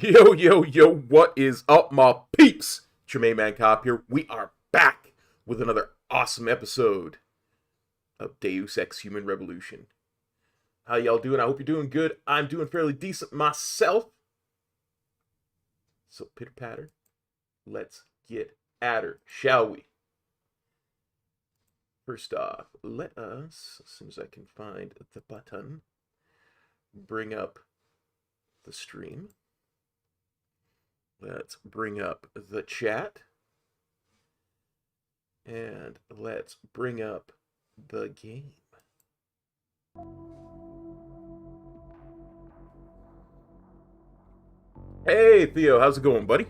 Yo, yo, yo, what is up, my peeps? Jermaine Man Cop here. We are back with another awesome episode of Deus Ex Human Revolution. How y'all doing? I hope you're doing good. I'm doing fairly decent myself. So, pitter patter, let's get at her, shall we? First off, let us, as soon as I can find the button, bring up the stream. Let's bring up the chat. And let's bring up the game. Hey, Theo, how's it going, buddy?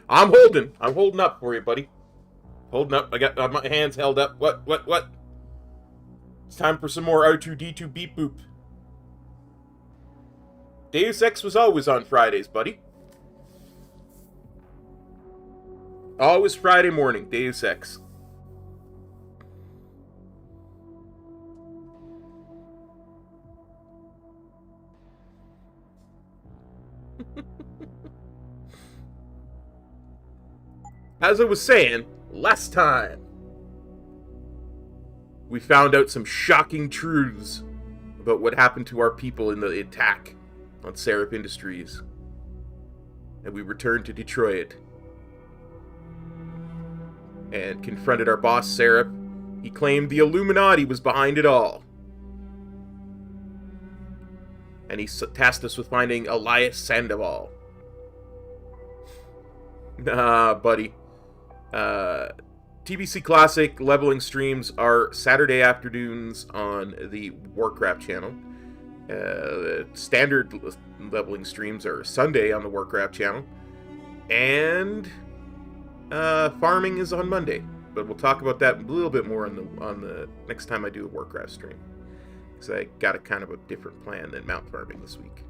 I'm holding up for you, buddy. Holding up. I got my hands held up. What? It's time for some more R2-D2 beep boop. Deus Ex was always on Fridays, buddy. Always Friday morning, Deus Ex. As I was saying, last time, we found out some shocking truths about what happened to our people in the attack on Seraph Industries. And we returned to Detroit and confronted our boss, Seraph. He claimed the Illuminati was behind it all. And he tasked us with finding Elias Sandoval. Nah, buddy. TBC Classic leveling streams are Saturday afternoons on the Warcraft channel. Standard leveling streams are Sunday on the Warcraft channel. And farming is on Monday. But we'll talk about that a little bit more on the next time I do a Warcraft stream. Because I got a kind of a different plan than mount farming this week.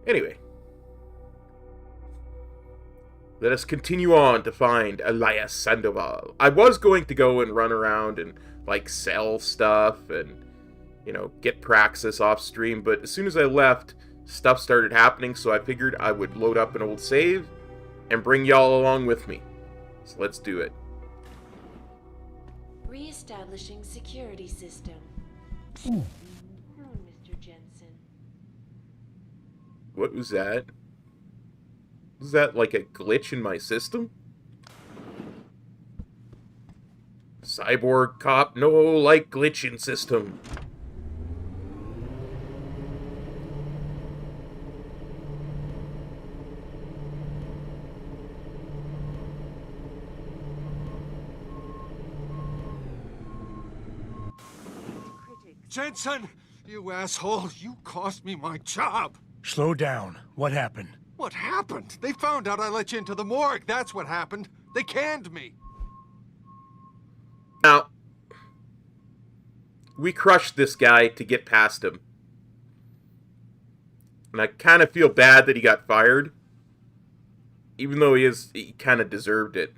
Anyway. Let us continue on to find Elias Sandoval. I was going to go and run around and, like, sell stuff and, you know, get Praxis off stream, but as soon as I left, stuff started happening, so I figured I would load up an old save and bring y'all along with me. So let's do it. Re-establishing security system. Mr. Jensen. What was that? Was that like a glitch in my system? Cyborg cop, no like glitching system. Jensen! You asshole! You cost me my job! Slow down. What happened? What happened? They found out I let you into the morgue. That's what happened. They canned me. Now, we crushed this guy to get past him. And I kind of feel bad that he got fired. Even though he kind of deserved it.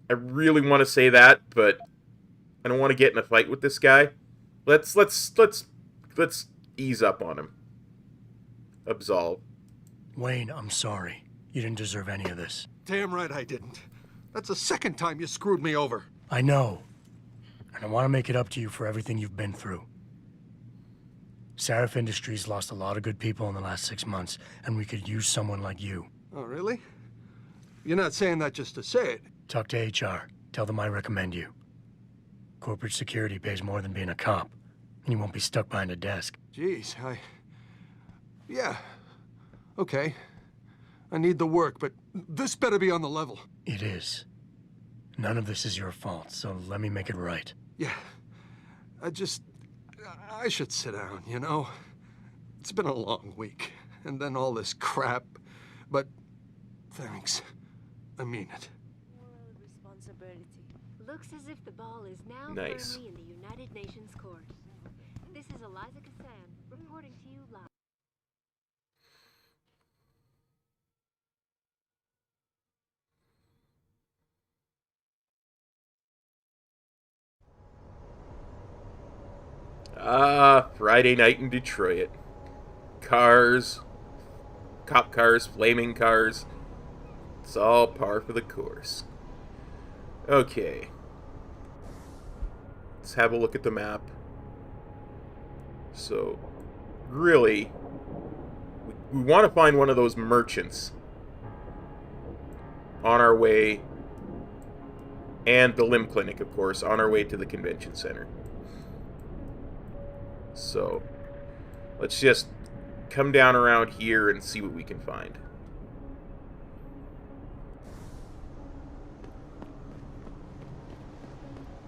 I really want to say that, but I don't want to get in a fight with this guy. Let's ease up on him. Absolve. Wayne, I'm sorry. You didn't deserve any of this. Damn right I didn't. That's the second time you screwed me over. I know. And I want to make it up to you for everything you've been through. Sarif Industries lost a lot of good people in the last 6 months, and we could use someone like you. Oh, really? You're not saying that just to say it. Talk to HR. Tell them I recommend you. Corporate security pays more than being a cop, and you won't be stuck behind a desk. Jeez, yeah. Okay. I need the work, but this better be on the level. It is. None of this is your fault, so let me make it right. Yeah. I should sit down, you know? It's been a long week, and then all this crap, but thanks. I mean it. Moral responsibility. Looks as if the ball is now Nice. firmly in the United Nations court. This is Elias Sandoval reporting to you live. Friday night in Detroit. Cars. Cop cars, flaming cars. It's all par for the course. Okay. Let's have a look at the map. So, really, we want to find one of those merchants on our way, and the limb clinic, of course, on our way to the convention center. So, let's just come down around here and see what we can find.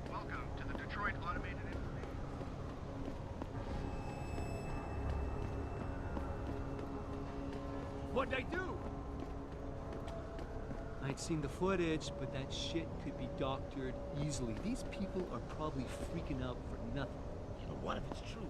Welcome to the Detroit Automated Information. What'd I do? I'd seen the footage, but that shit could be doctored easily. These people are probably freaking out for nothing. But what if it's true?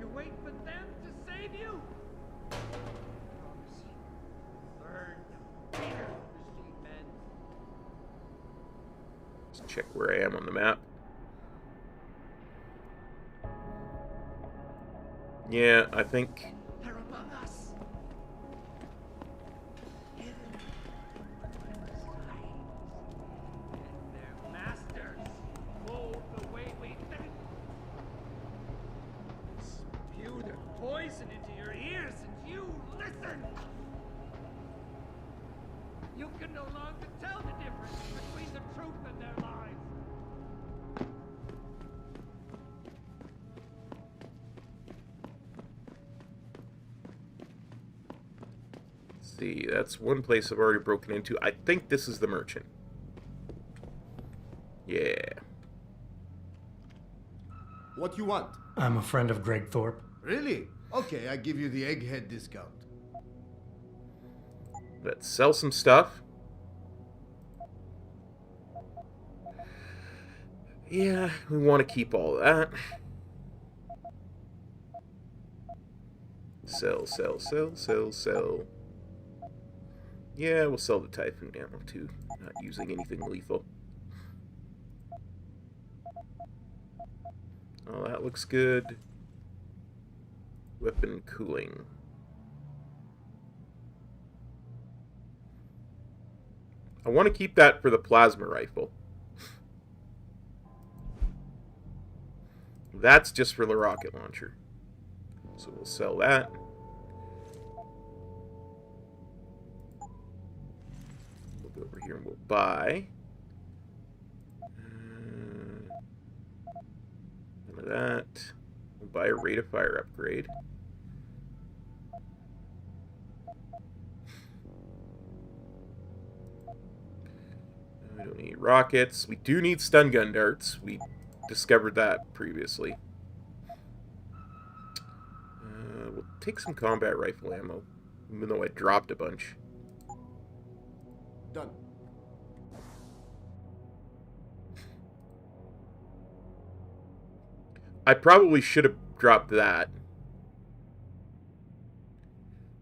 You wait for them to save you? Burn the machine, men. Let's check where I am on the map. Yeah, I think... They're among us. They're masters. Move the way we think. Spew their poison into your ears and you listen. You can no longer tell the difference between the truth and their lies. See, that's one place I've already broken into. I think this is the merchant. Yeah. What you want? I'm a friend of Greg Thorpe. Really? Okay, I give you the egghead discount. Let's sell some stuff. Yeah, we want to keep all that. Sell, sell, sell, sell, sell. Yeah, we'll sell the Typhoon ammo too. Not using anything lethal. Oh, that looks good. Weapon cooling. I want to keep that for the plasma rifle. That's just for the rocket launcher. So we'll sell that. Go over here and we'll buy. None of that. We'll buy a rate of fire upgrade. We don't need rockets. We do need stun gun darts. We discovered that previously. We'll take some combat rifle ammo, even though I dropped a bunch. Done. I probably should have dropped that.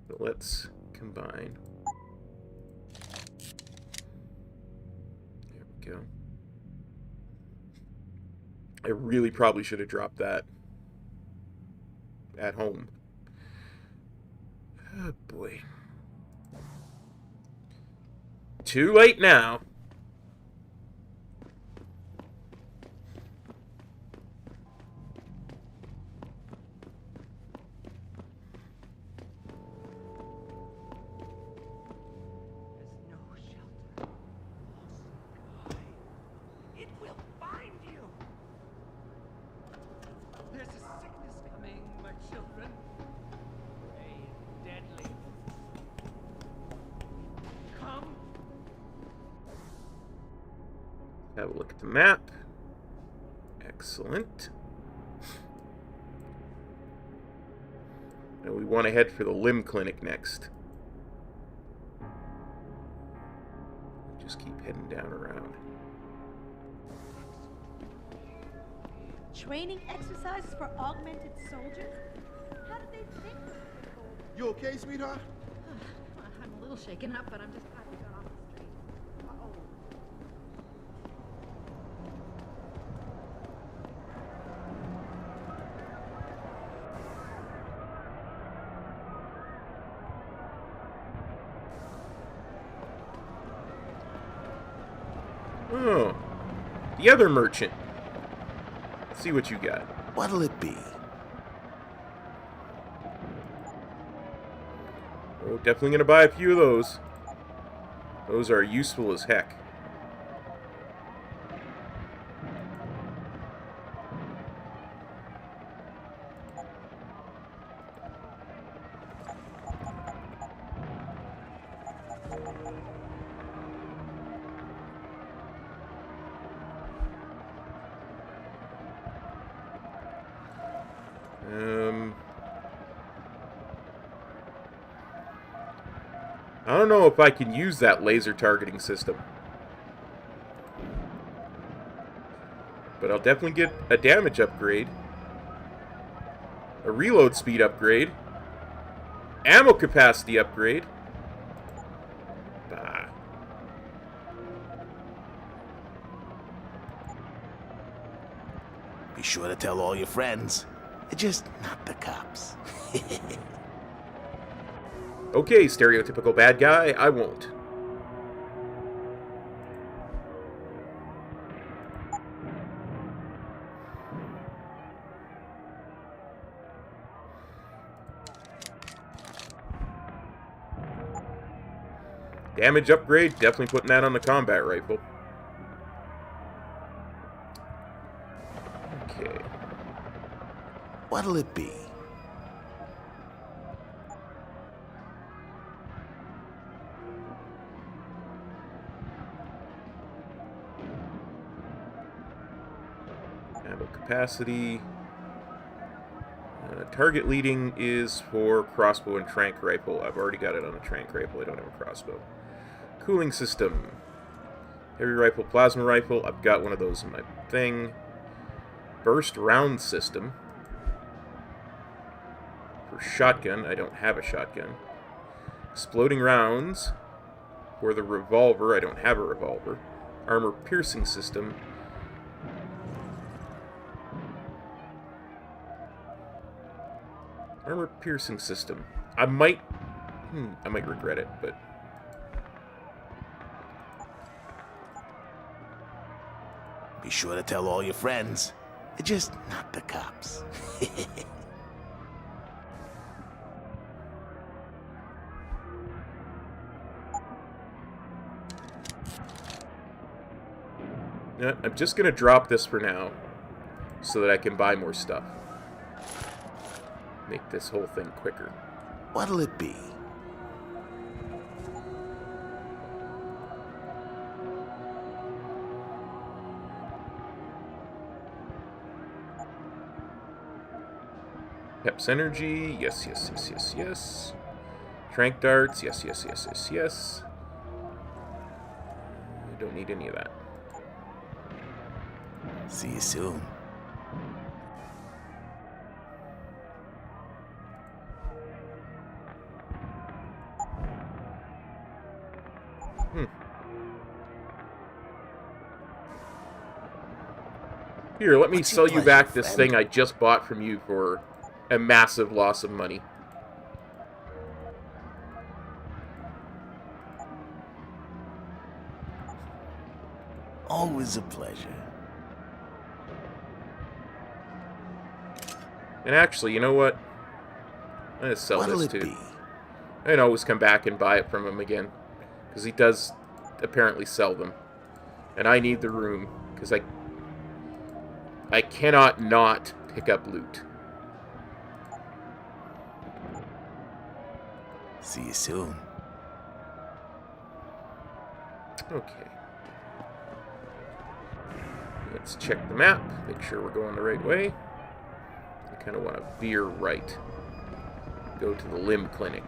But let's combine. There we go. I really probably should have dropped that at home. Oh boy. Too late now. Have a look at the map. Excellent. And we want to head for the limb clinic next. Just keep heading down around. Training exercises for augmented soldiers? How did they think of this? You okay, sweetheart? I'm a little shaken up, but I'm just glad we got off the street. Uh-oh. Oh, the other merchant. Let's see what you got. What'll it be? Oh, definitely gonna buy a few of those. Those are useful as heck. I don't know if I can use that laser targeting system. But I'll definitely get a damage upgrade. A reload speed upgrade. Ammo capacity upgrade. Bah. Be sure to tell all your friends. Just not the cops. Okay, stereotypical bad guy, I won't. Damage upgrade, definitely putting that on the combat rifle. Okay. What'll it be? Ammo capacity. Target leading is for crossbow and tranq rifle. I've already got it on a tranq rifle. I don't have a crossbow. Cooling system. Heavy rifle, plasma rifle. I've got one of those in my thing. Burst round system. For shotgun, I don't have a shotgun. Exploding rounds. For the revolver, I don't have a revolver. Armor piercing system. Armor piercing system. I might regret it, but Be sure to tell all your friends. Just not the cops. Yeah, I'm just gonna drop this for now, so that I can buy more stuff. Make this whole thing quicker. What'll it be? Peps energy, yes, yes, yes, yes, yes. Trank darts, yes, yes, yes, yes, yes. I don't need any of that. See you soon. Here, let me What's your sell you pleasure, back this friend? thing I just bought from you for a massive loss of money. Always a pleasure. And actually, you know what? I'm gonna sell What'll this it too. be? I can always come back and buy it from him again. Because he does apparently sell them. And I need the room. Because I cannot not pick up loot. See you soon. Okay. Let's check the map. Make sure we're going the right way. I kind of want to veer right. Go to the limb clinic.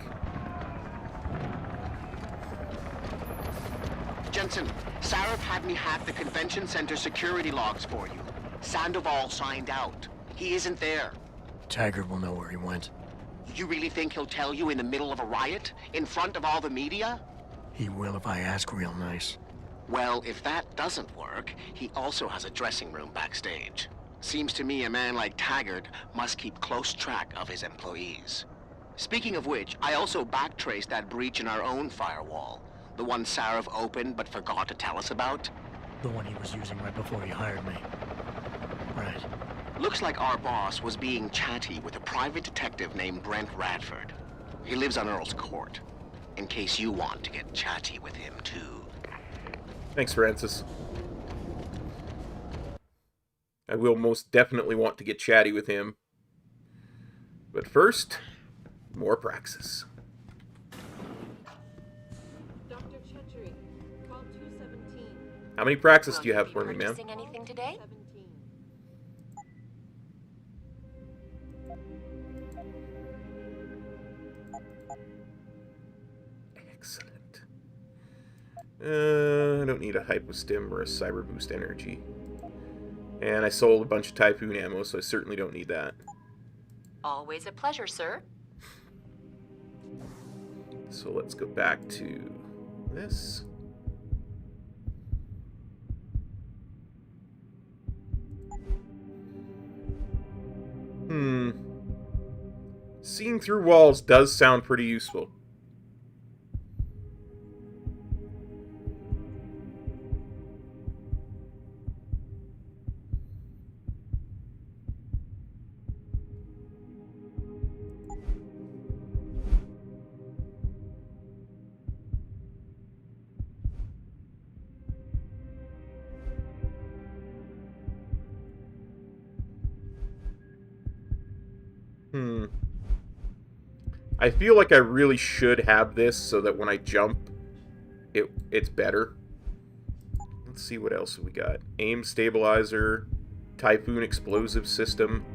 Jensen, Sarah had me hack the convention center security logs for you. Sandoval signed out. He isn't there. Taggart will know where he went. You really think he'll tell you in the middle of a riot? In front of all the media? He will if I ask real nice. Well, if that doesn't work, he also has a dressing room backstage. Seems to me a man like Taggart must keep close track of his employees. Speaking of which, I also backtraced that breach in our own firewall. The one Sarah opened but forgot to tell us about. The one he was using right before he hired me. Right. Looks like our boss was being chatty with a private detective named Brent Radford. He lives on Earl's Court. In case you want to get chatty with him, too. Thanks, Francis. I will most definitely want to get chatty with him. But first, more Praxis. Dr. Chetri, call 217. How many Praxis do you have for me, ma'am? Purchasing anything today? 17. Excellent. I don't need a Hypostim or a Cyber Boost Energy. And I sold a bunch of Typhoon ammo, so I certainly don't need that. Always a pleasure, sir. So let's go back to this. Seeing through walls does sound pretty useful. I feel like I really should have this so that when I jump, it's better. Let's see what else we got. Aim stabilizer, Typhoon explosive system.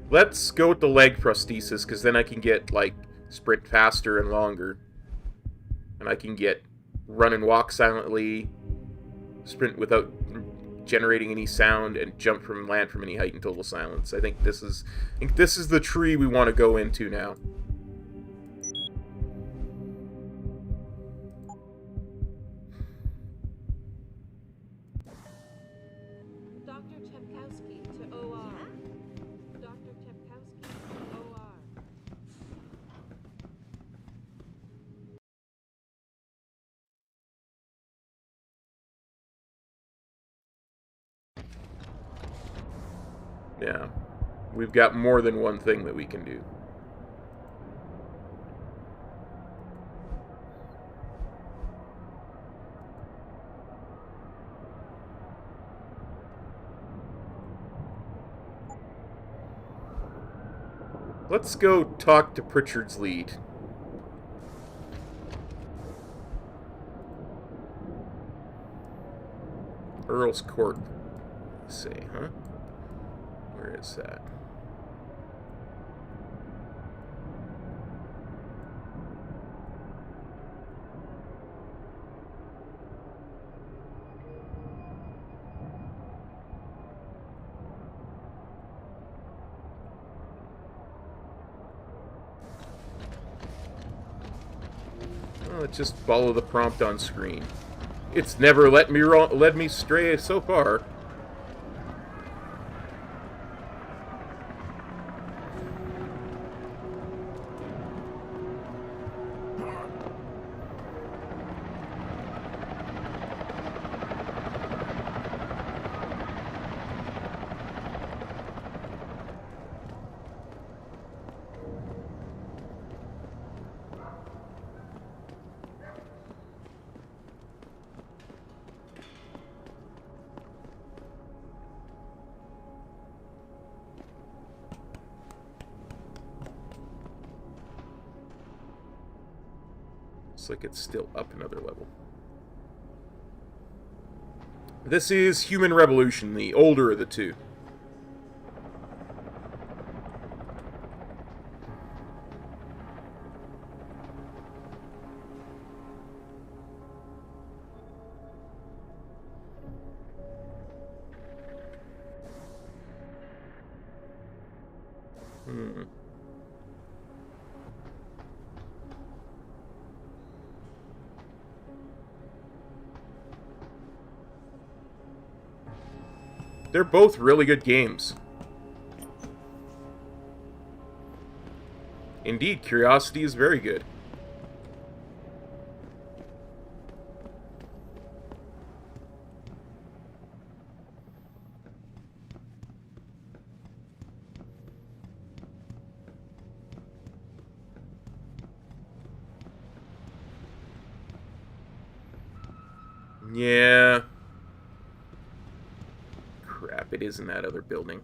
Let's go with the leg prosthesis, because then I can get, like, sprint faster and longer. And I can get run and walk silently, sprint without generating any sound, and jump from land from any height in total silence. I think this is the tree we want to go into now. Yeah. We've got more than one thing that we can do. Let's go talk to Pritchard's lead. Earl's Court. Let's see, huh? Where is that? Let's just follow the prompt on screen. It's never led me stray so far. Looks like it's still up another level. This is Human Revolution, the older of the two. They're both really good games. Indeed, Curiosity is very good. Yeah. Crap, it is in that other building.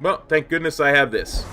Well, thank goodness I have this.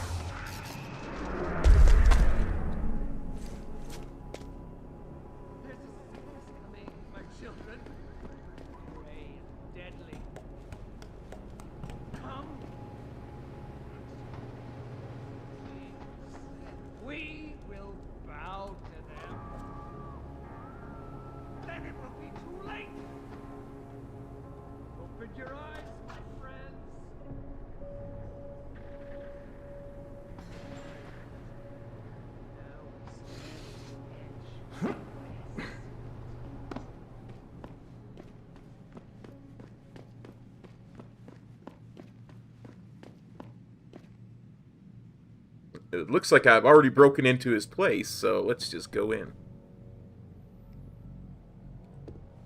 It looks like I've already broken into his place, so let's just go in.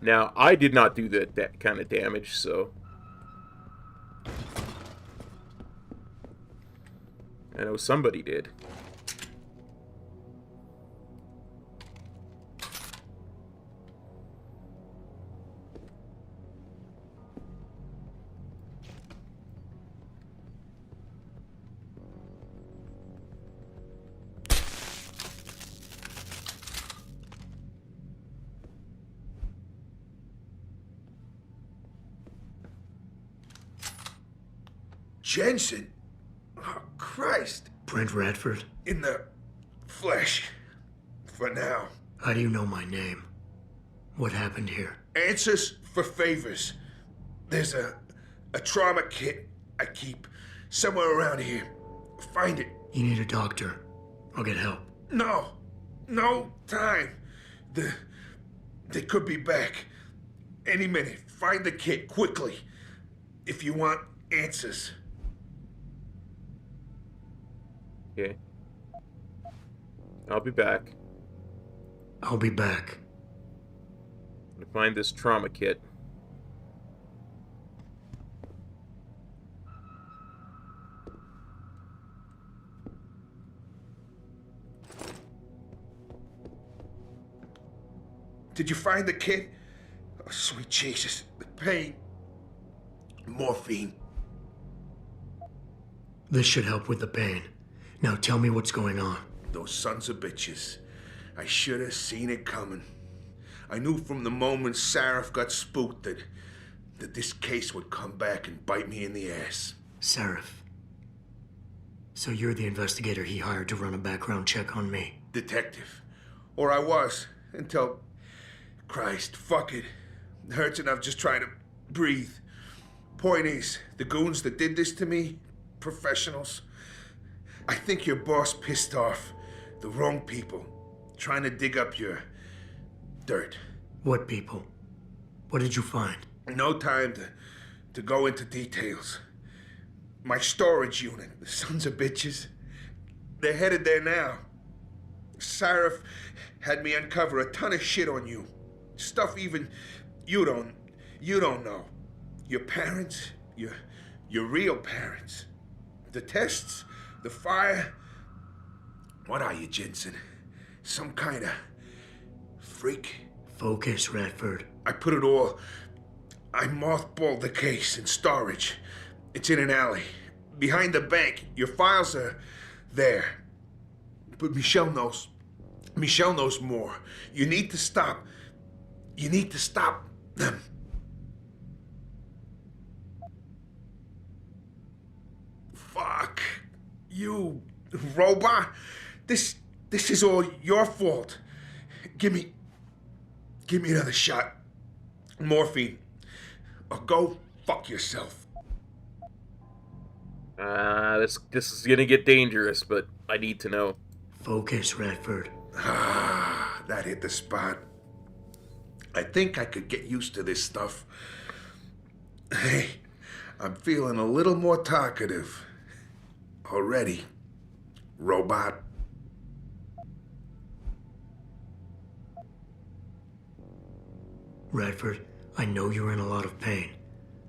Now, I did not do that kind of damage, so... I know somebody did. Jensen? Oh, Christ. Brent Radford? In the flesh. For now. How do you know my name? What happened here? Answers for favors. There's a trauma kit I keep somewhere around here. Find it. You need a doctor. I'll get help. No. No time. They could be back. Any minute. Find the kit quickly. If you want answers. Okay. I'll be back. I'll be back. I'm gonna find this trauma kit. Did you find the kid? Oh, sweet Jesus. The pain. Morphine. This should help with the pain. Now tell me what's going on. Those sons of bitches. I should have seen it coming. I knew from the moment Sarif got spooked that this case would come back and bite me in the ass. Sarif. So you're the investigator he hired to run a background check on me? Detective. Or I was, until... Christ, fuck it. It hurts enough just trying to breathe. Point is, the goons that did this to me, professionals. I think your boss pissed off the wrong people, trying to dig up your dirt. What people? What did you find? No time to go into details. My storage unit, the sons of bitches, they're headed there now. Sarif had me uncover a ton of shit on you. Stuff even you don't know. Your parents, your real parents. The tests, the fire. What are you, Jensen? Some kind of freak? Focus, Radford. I mothballed the case in storage. It's in an alley. Behind the bank. Your files are there. But Michelle knows. Michelle knows more. You need to stop them. Fuck. You robot. This is all your fault. Give me another shot. Morphine. Or go fuck yourself. This is gonna get dangerous, but I need to know. Focus, Radford. Ah, that hit the spot. I think I could get used to this stuff. Hey, I'm feeling a little more talkative. Already. Robot. Radford, I know you're in a lot of pain,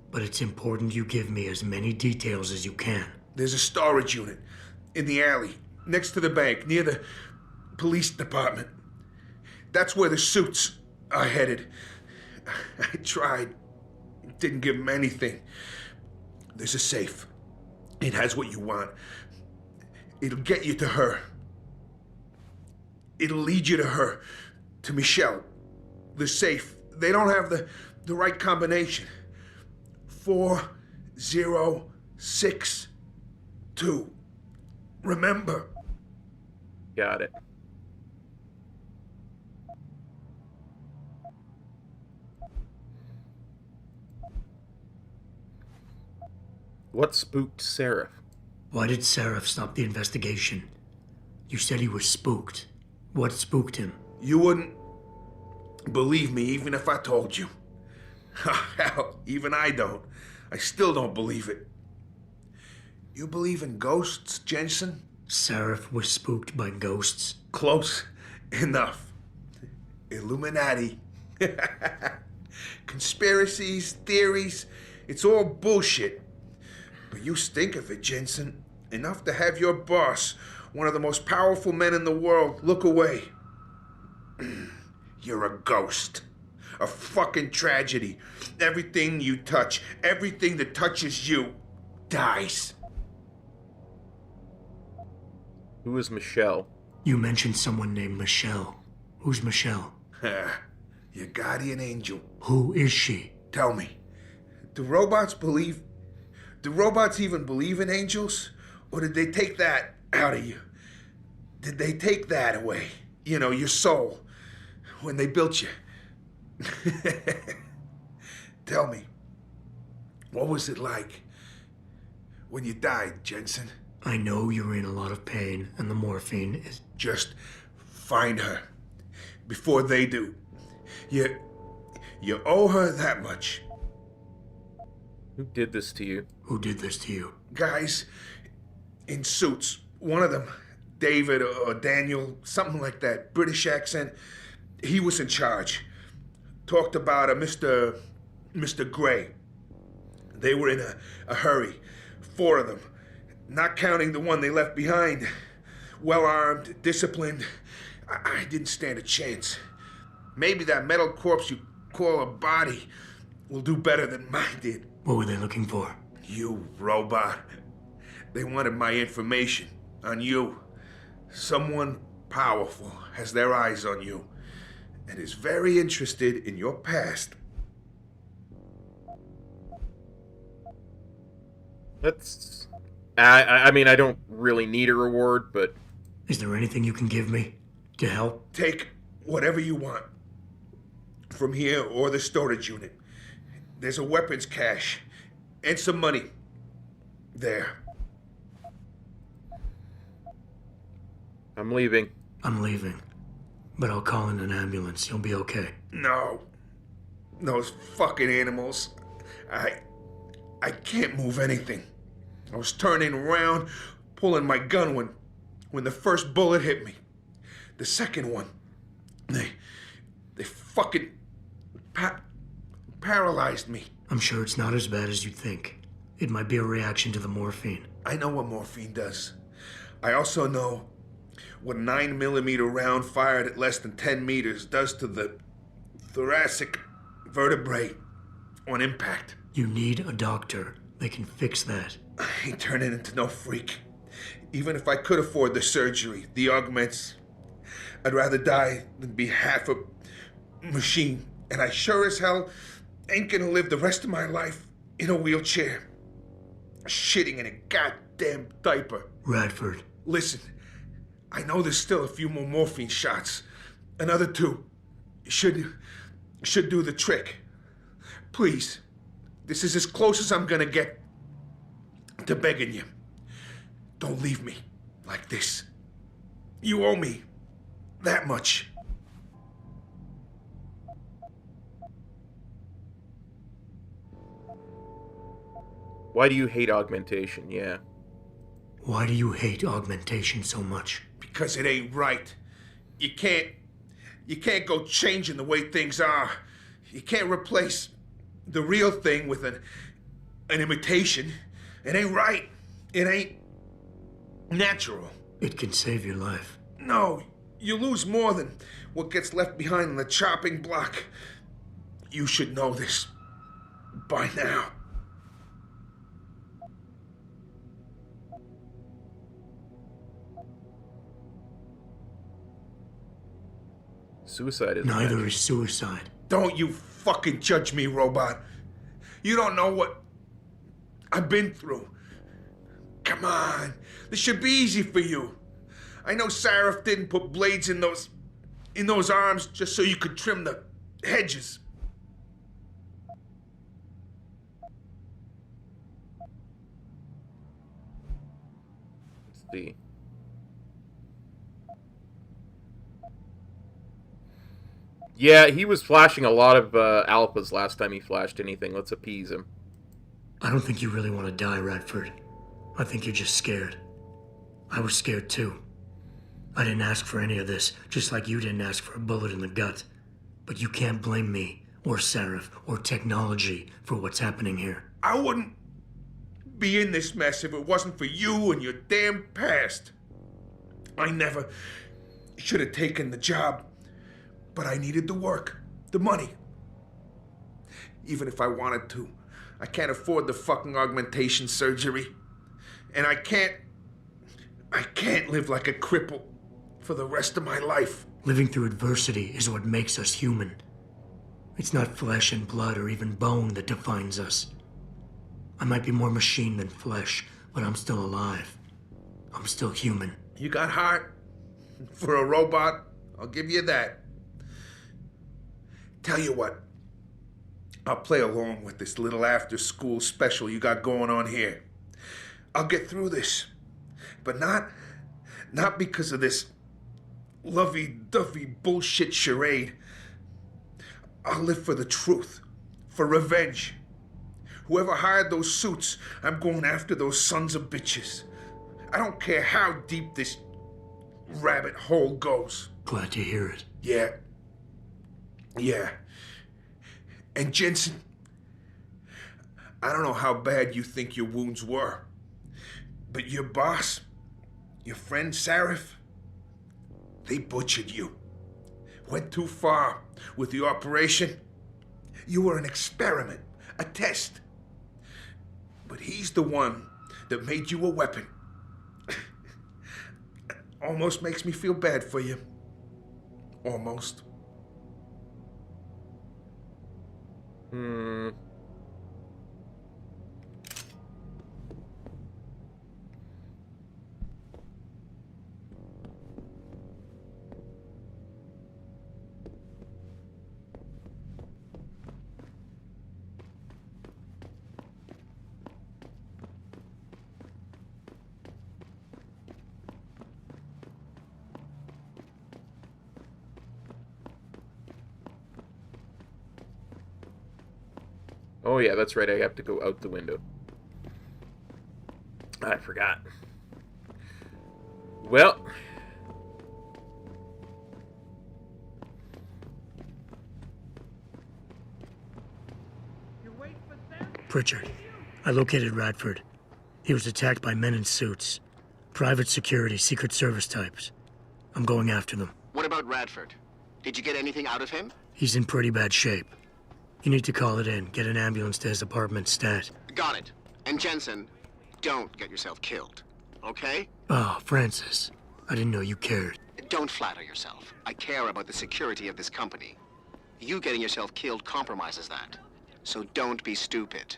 but it's important you give me as many details as you can. There's a storage unit in the alley, next to the bank, near the police department. That's where the suits are headed. I tried. Didn't give them anything. There's a safe. It has what you want. It'll get you to her. It'll lead you to her. To Michelle. The safe. They don't have the right combination. 4062. Remember. Got it. What spooked Sarif? Why did Sarif stop the investigation? You said he was spooked. What spooked him? You wouldn't believe me even if I told you. Hell, even I don't. I still don't believe it. You believe in ghosts, Jensen? Sarif was spooked by ghosts? Close enough. Illuminati. Conspiracies, theories, it's all bullshit. But you stink of it, Jensen. Enough to have your boss, one of the most powerful men in the world, look away. You're a ghost. A fucking tragedy. Everything you touch, everything that touches you, dies. Who is Michelle? You mentioned someone named Michelle. Who's Michelle? Your guardian angel. Who is she? Tell me, do robots even believe in angels? Or did they take that out of you? Did they take that away? You know, your soul, when they built you? Tell me, what was it like when you died, Jensen? I know you're in a lot of pain, and the morphine is... Just find her before they do. You owe her that much. Who did this to you? Who did this to you? Guys in suits One of them, David or Daniel, something like that, British accent, he was in charge. Talked about a Mr. Gray. They were in a hurry. 4 of them, not counting the one they left behind. Well-armed, disciplined. I didn't stand a chance. Maybe that metal corpse you call a body will do better than mine did. What were they looking for? You, robot. They wanted my information on you. Someone powerful has their eyes on you and is very interested in your past. That's... I mean, I don't really need a reward, but... Is there anything you can give me to help? Take whatever you want from here or the storage unit. There's a weapons cache and some money there. I'm leaving. I'm leaving. But I'll call in an ambulance. You'll be okay. No. Those fucking animals. I can't move anything. I was turning around, pulling my gun when the first bullet hit me. The second one, they fucking paralyzed me. I'm sure it's not as bad as you think. It might be a reaction to the morphine. I know what morphine does. I also know what a 9mm round fired at less than 10 meters does to the thoracic vertebrae on impact. You need a doctor. They can fix that. I ain't turning into no freak. Even if I could afford the surgery, the augments, I'd rather die than be half a machine. And I sure as hell ain't gonna live the rest of my life in a wheelchair, shitting in a goddamn diaper. Radford. Listen, I know there's still a few more morphine shots. Another 2 should do the trick. Please, this is as close as I'm gonna get to begging you. Don't leave me like this. You owe me that much. Why do you hate augmentation? Yeah. Why do you hate augmentation so much? Because it ain't right. You can't go changing the way things are. You can't replace the real thing with an imitation. It ain't right. It ain't natural. It can save your life. No, you lose more than what gets left behind on the chopping block. You should know this by now. Suicide is Neither is suicide. Don't you fucking judge me, robot. You don't know what I've been through. Come on. This should be easy for you. I know Sarif didn't put blades in those arms just so you could trim the hedges. Let's see. Yeah, he was flashing a lot of alphas last time he flashed anything. Let's appease him. I don't think you really want to die, Radford. I think you're just scared. I was scared too. I didn't ask for any of this, just like you didn't ask for a bullet in the gut. But you can't blame me, or Sarif, or technology for what's happening here. I wouldn't be in this mess if it wasn't for you and your damn past. I never should have taken the job. But I needed the work, the money. Even if I wanted to, I can't afford the fucking augmentation surgery. And I can't live like a cripple for the rest of my life. Living through adversity is what makes us human. It's not flesh and blood or even bone that defines us. I might be more machine than flesh, but I'm still alive. I'm still human. You got heart for a robot, I'll give you that. Tell you what, I'll play along with this little after-school special you got going on here. I'll get through this, but not because of this lovey-dovey bullshit charade. I'll live for the truth, for revenge. Whoever hired those suits, I'm going after those sons of bitches. I don't care how deep this rabbit hole goes. Glad to hear it. Yeah. Yeah. And Jensen, I don't know how bad you think your wounds were, but your boss, your friend Sarif, they butchered you. Went too far with the operation. You were an experiment, a test. But he's the one that made you a weapon. Almost makes me feel bad for you. Almost. Oh yeah, that's right, I have to go out the window. I forgot. Well. Pritchard, I located Radford. He was attacked by men in suits. Private security, Secret Service types. I'm going after them. What about Radford? Did you get anything out of him? He's in pretty bad shape. You need to call it in, get an ambulance to his apartment stat. Got it. And Jensen, don't get yourself killed, okay? Oh, Francis. I didn't know you cared. Don't flatter yourself. I care about the security of this company. You getting yourself killed compromises that. So don't be stupid.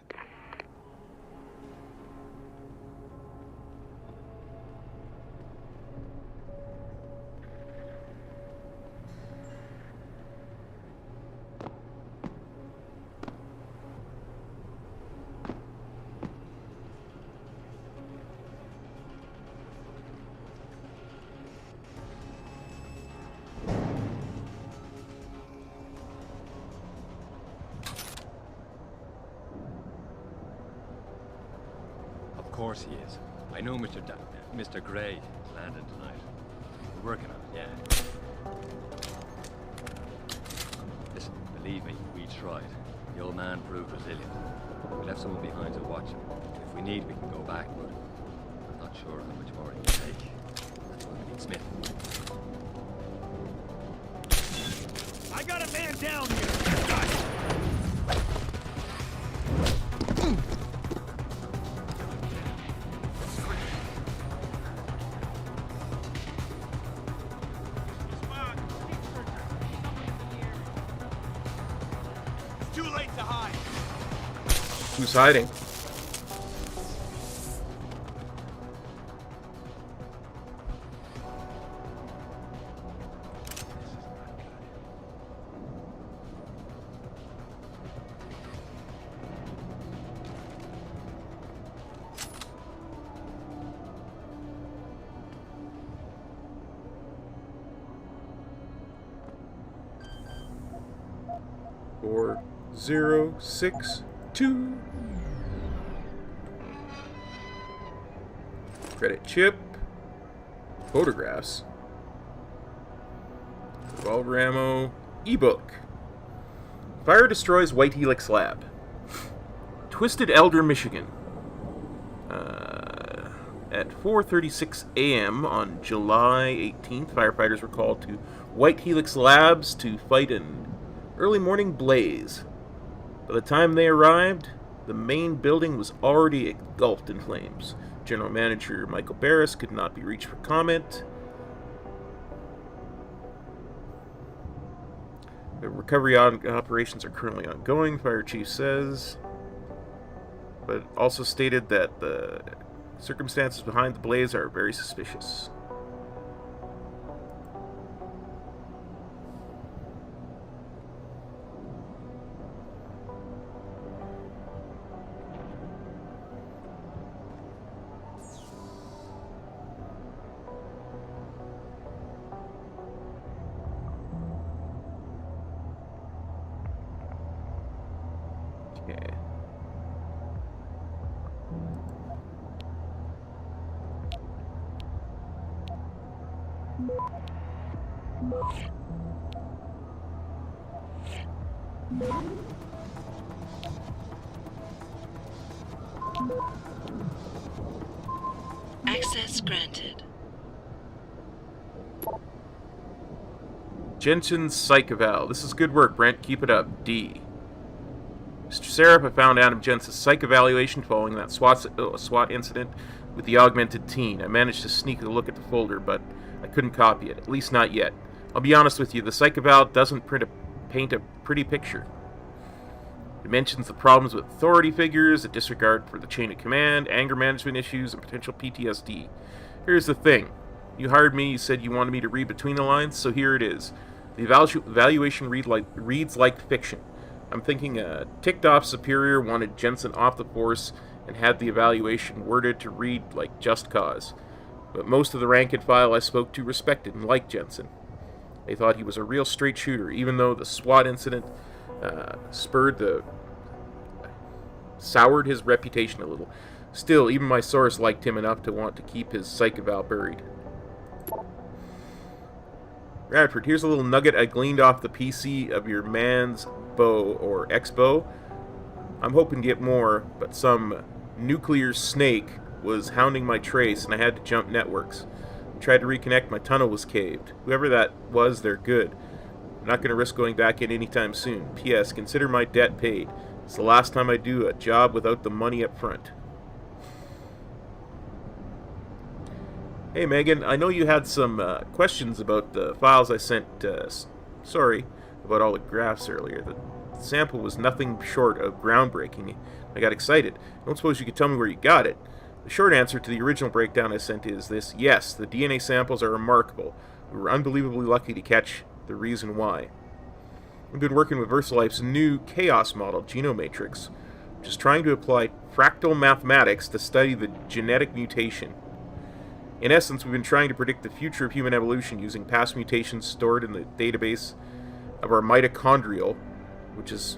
Of course he is. I know Mr. Gray landed tonight. We're working on it, yeah. Listen, believe me, we tried. The old man proved resilient. We left someone behind to watch him. If we need, we can go back, but I'm not sure how much more it can take. That's why we need Smith. I got a man down here! Who's hiding? Four, 0, 6, 2. Credit chip. Photographs. Revolver ammo. Ebook. Fire destroys White Helix Lab. Twisted Elder, Michigan. At 4:36 a.m. on July 18th, firefighters were called to White Helix Labs to fight an early morning blaze. By the time they arrived, the main building was already engulfed in flames. General Manager Michael Barris could not be reached for comment. The recovery operations are currently ongoing, Fire Chief says, but also stated that the circumstances behind the blaze are very suspicious. Access granted. Jensen's psych eval. This is good work, Brent. Keep it up. D. Mr. Seraph, I found Adam Jensen's psych evaluation following that SWAT incident with the augmented teen. I managed to sneak a look at the folder, but I couldn't copy it. At least not yet. I'll be honest with you, the psych eval doesn't paint a pretty picture. It mentions the problems with authority figures, a disregard for the chain of command, anger management issues, and potential PTSD. Here's the thing. You hired me, you said you wanted me to read between the lines, so here it is. The evaluation reads like fiction. I'm thinking a ticked-off superior wanted Jensen off the force and had the evaluation worded to read like just cause. But most of the rank and file I spoke to respected and liked Jensen. They thought he was a real straight shooter, even though the SWAT incident soured his reputation a little. Still, even my source liked him enough to want to keep his psych eval buried. Radford, here's a little nugget I gleaned off the PC of your man's bow, or ex-bow. I'm hoping to get more, but some nuclear snake was hounding my trace and I had to jump networks. I tried to reconnect, my tunnel was caved. Whoever that was, they're good. I'm not going to risk going back in anytime soon. P.S. Consider my debt paid. It's the last time I do a job without the money up front. Hey Megan, I know you had some questions about the files I sent, sorry about all the graphs earlier. The sample was nothing short of groundbreaking. I got excited. I don't suppose you could tell me where you got it. The short answer to the original breakdown I sent is this: yes, the DNA samples are remarkable. We were unbelievably lucky to catch the reason why. I've been working with VersaLife's new chaos model, Genomatrix, which is trying to apply fractal mathematics to study the genetic mutation. In essence, we've been trying to predict the future of human evolution using past mutations stored in the database of our mitochondrial, which is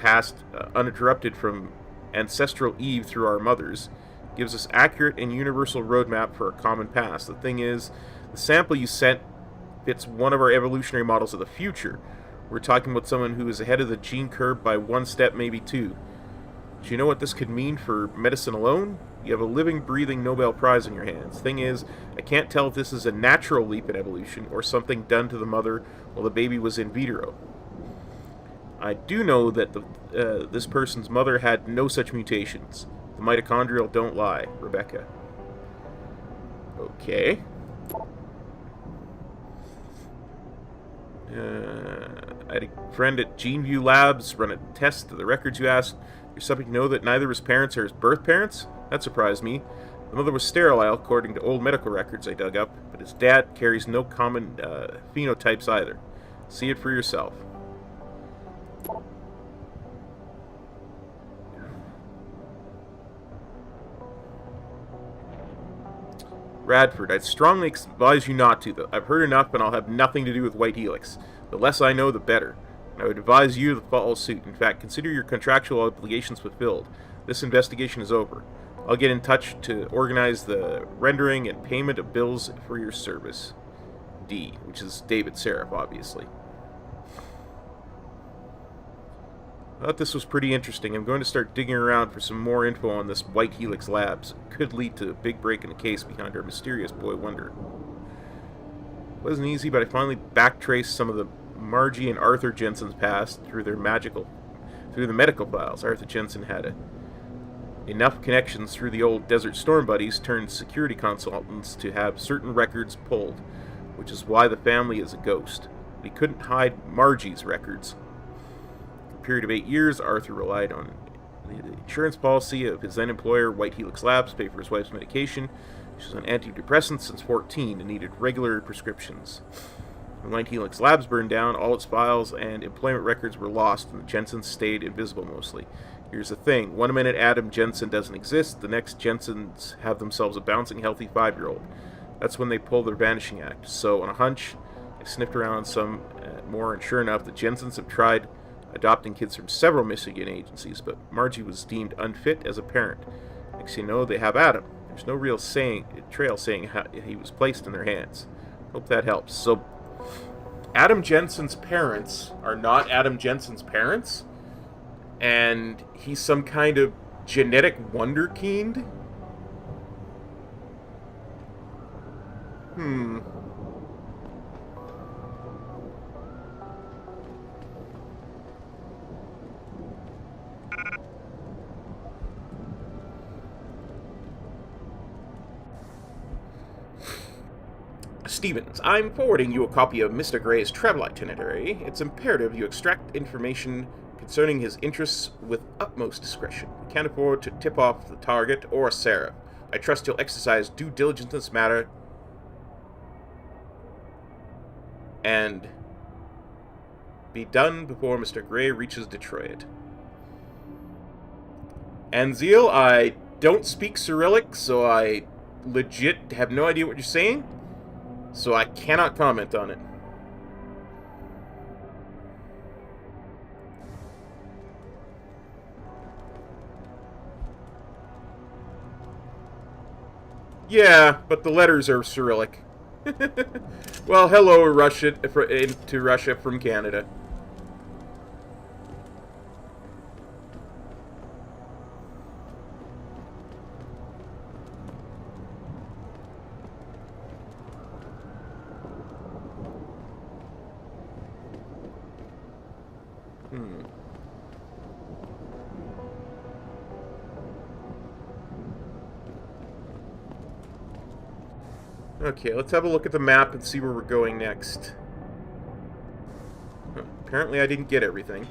passed uninterrupted from ancestral Eve through our mothers, gives us accurate and universal roadmap for a common past. The thing is, the sample you sent fits one of our evolutionary models of the future. We're talking about someone who is ahead of the gene curve by one step, maybe two. Do you know what this could mean for medicine alone? You have a living, breathing Nobel Prize in your hands. Thing is, I can't tell if this is a natural leap in evolution or something done to the mother while the baby was in vitro. I do know that this person's mother had no such mutations. The mitochondrial don't lie. Rebecca. Okay. I had a friend at GeneView Labs run a test of the records you asked. You're something to know that neither his parents are his birth parents? That surprised me. The mother was sterile, according to old medical records I dug up, but his dad carries no common phenotypes either. See it for yourself. Radford, I'd strongly advise you not to, though. I've heard enough and I'll have nothing to do with White Helix. The less I know, the better. And I would advise you to follow suit. In fact, consider your contractual obligations fulfilled. This investigation is over. I'll get in touch to organize the rendering and payment of bills for your service. D, which is David Seraph, obviously. I thought this was pretty interesting. I'm going to start digging around for some more info on this White Helix Labs. It could lead to a big break in the case behind our mysterious boy wonder. It wasn't easy, but I finally backtraced some of the Margie and Arthur Jensen's past through the medical files. Arthur Jensen had enough connections through the old Desert Storm buddies turned security consultants to have certain records pulled, which is why the family is a ghost. He couldn't hide Margie's records. For a period of 8 years, Arthur relied on the insurance policy of his then-employer, White Helix Labs, to pay for his wife's medication. She was on antidepressants since 14 and needed regular prescriptions. When White Helix Labs burned down, all its files and employment records were lost, and the Jensens stayed invisible mostly. Here's the thing. 1 minute Adam Jensen doesn't exist, the next Jensens have themselves a bouncing, healthy 5-year-old. That's when they pull their vanishing act. So, on a hunch, I sniffed around some more, and sure enough, the Jensens have tried adopting kids from several Michigan agencies, but Margie was deemed unfit as a parent. Next you know, they have Adam. There's no real trail saying how he was placed in their hands. Hope that helps. So, Adam Jensen's parents are not Adam Jensen's parents, and he's some kind of genetic wunderkind? Stevens, I'm forwarding you a copy of Mr. Gray's travel itinerary. It's imperative you extract information concerning his interests with utmost discretion. We can't afford to tip off the target or Sarah. I trust you'll exercise due diligence in this matter and be done before Mr. Gray reaches Detroit. Anzil, I don't speak Cyrillic, so I legit have no idea what you're saying, so I cannot comment on it. Yeah, but the letters are Cyrillic. Well, hello, Russia to Russia from Canada. Okay, let's have a look at the map and see where we're going next. Apparently I didn't get everything.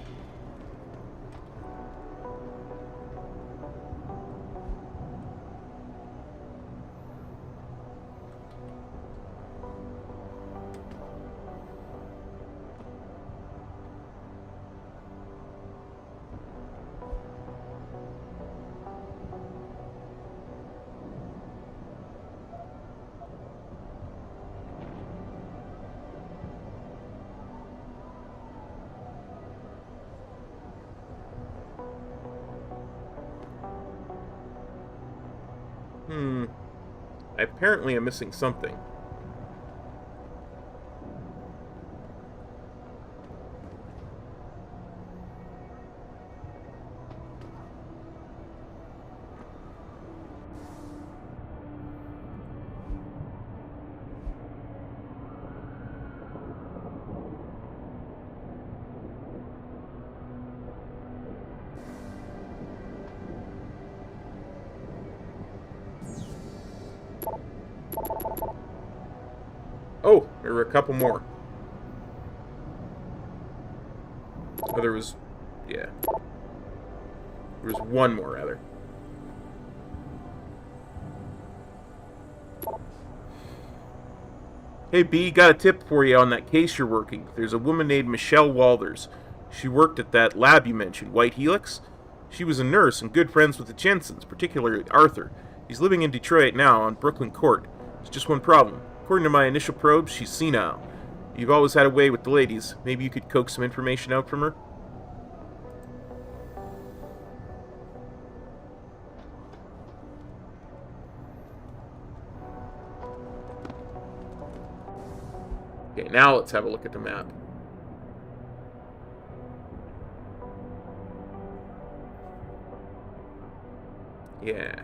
I apparently am missing something. Oh, there were a couple more. Oh, there was... yeah. There was one more, rather. Hey, B, got a tip for you on that case you're working. There's a woman named Michelle Walders. She worked at that lab you mentioned, White Helix. She was a nurse and good friends with the Jensens, particularly Arthur. He's living in Detroit now on Brooklyn Court. There's just one problem. According to my initial probes, she's senile. You've always had a way with the ladies. Maybe you could coax some information out from her? Okay, now let's have a look at the map. Yeah.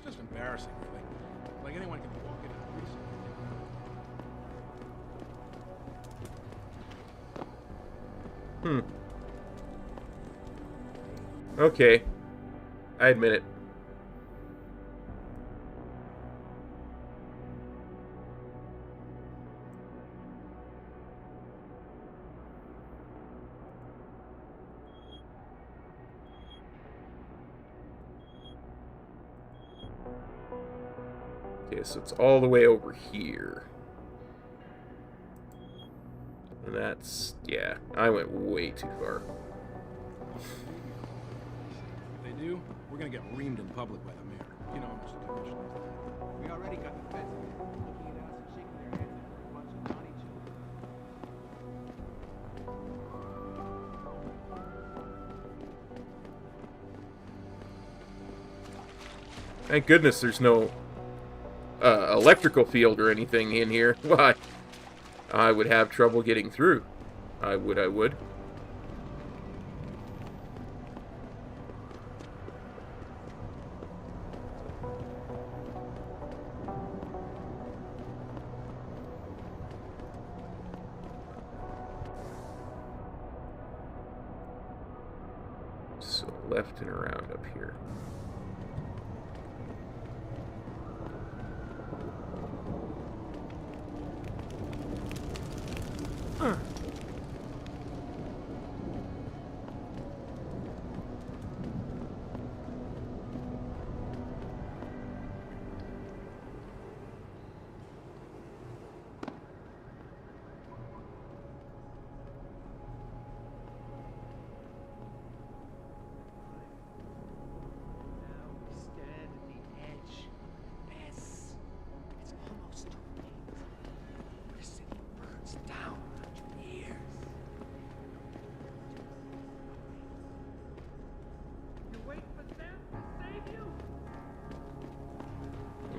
It's just embarrassing, really. Like anyone can walk into the precinct. Okay. I admit it. Okay, so it's all the way over here. And that's... yeah, I went way too far. If they do, we're gonna get reamed in public by the mayor. You know how much the commission is. We already got the feds looking at us and shaking their heads like we're a bunch of naughty children. Thank goodness there's no electrical field or anything in here. Why? I would have trouble getting through. I would. So left and around up here.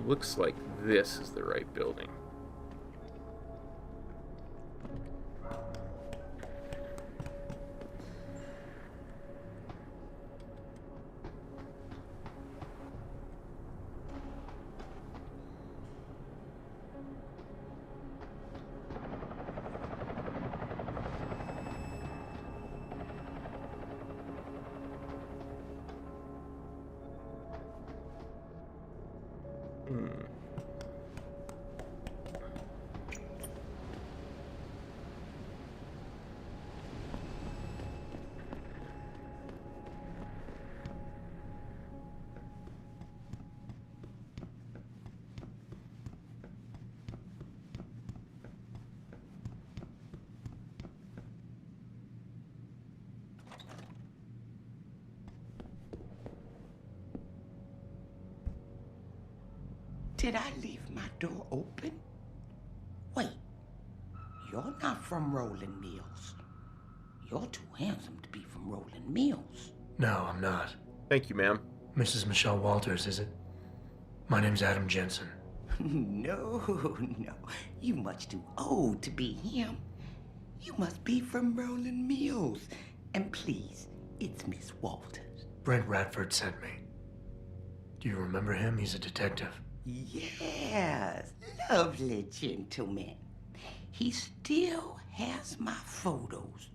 Looks like this is the right building. Did I leave my door open? Wait, you're not from Rolling Mills. You're too handsome to be from Rolling Mills. No, I'm not. Thank you, ma'am. Mrs. Michelle Walters, is it? My name's Adam Jensen. No, you much too old to be him. You must be from Rolling Mills. And please, it's Miss Walters. Brent Radford sent me. Do you remember him? He's a detective. Yes, lovely gentleman. He still has my photos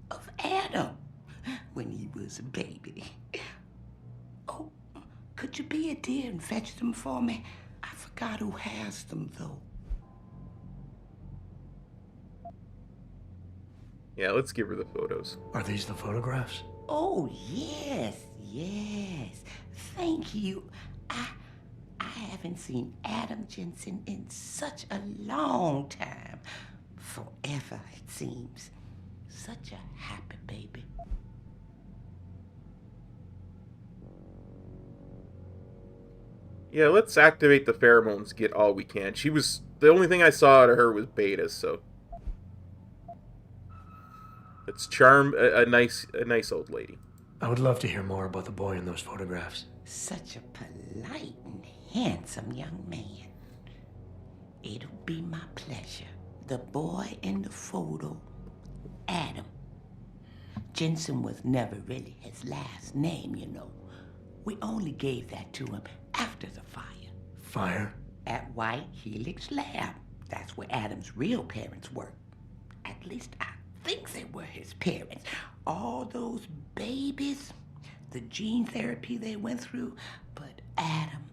of Adam when he was a baby. Oh, could you be a dear and fetch them for me? I forgot who has them, though. Yeah, let's give her the photos. Are these the photographs? Oh, yes. Thank you. I haven't seen Adam Jensen in such a long time. Forever, it seems. Such a happy baby. Yeah, let's activate the pheromones, get all we can. She was... the only thing I saw out of her was beta, so... let's charm a nice old lady. I would love to hear more about the boy in those photographs. Such a polite and handsome young man. It'll be my pleasure. The boy in the photo, Adam. Jensen was never really his last name, you know. We only gave that to him after the fire. Fire? At White Helix Lab. That's where Adam's real parents worked. At least I think they were his parents. All those babies, the gene therapy they went through, but Adam,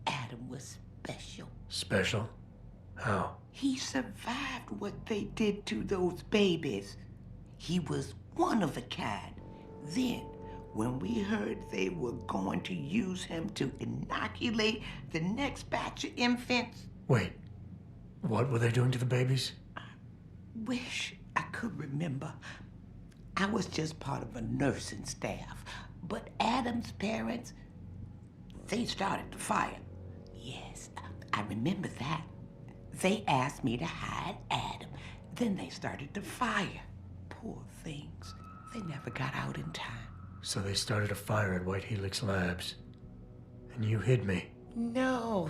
Adam was special. Special? How? He survived what they did to those babies. He was one of a kind. Then, when we heard they were going to use him to inoculate the next batch of infants... Wait, what were they doing to the babies? I wish I could remember. I was just part of a nursing staff. But Adam's parents, they started the fire. Yes, I remember that. They asked me to hide Adam. Then they started the fire. Poor things. They never got out in time. So they started a fire at White Helix Labs. And you hid me. No,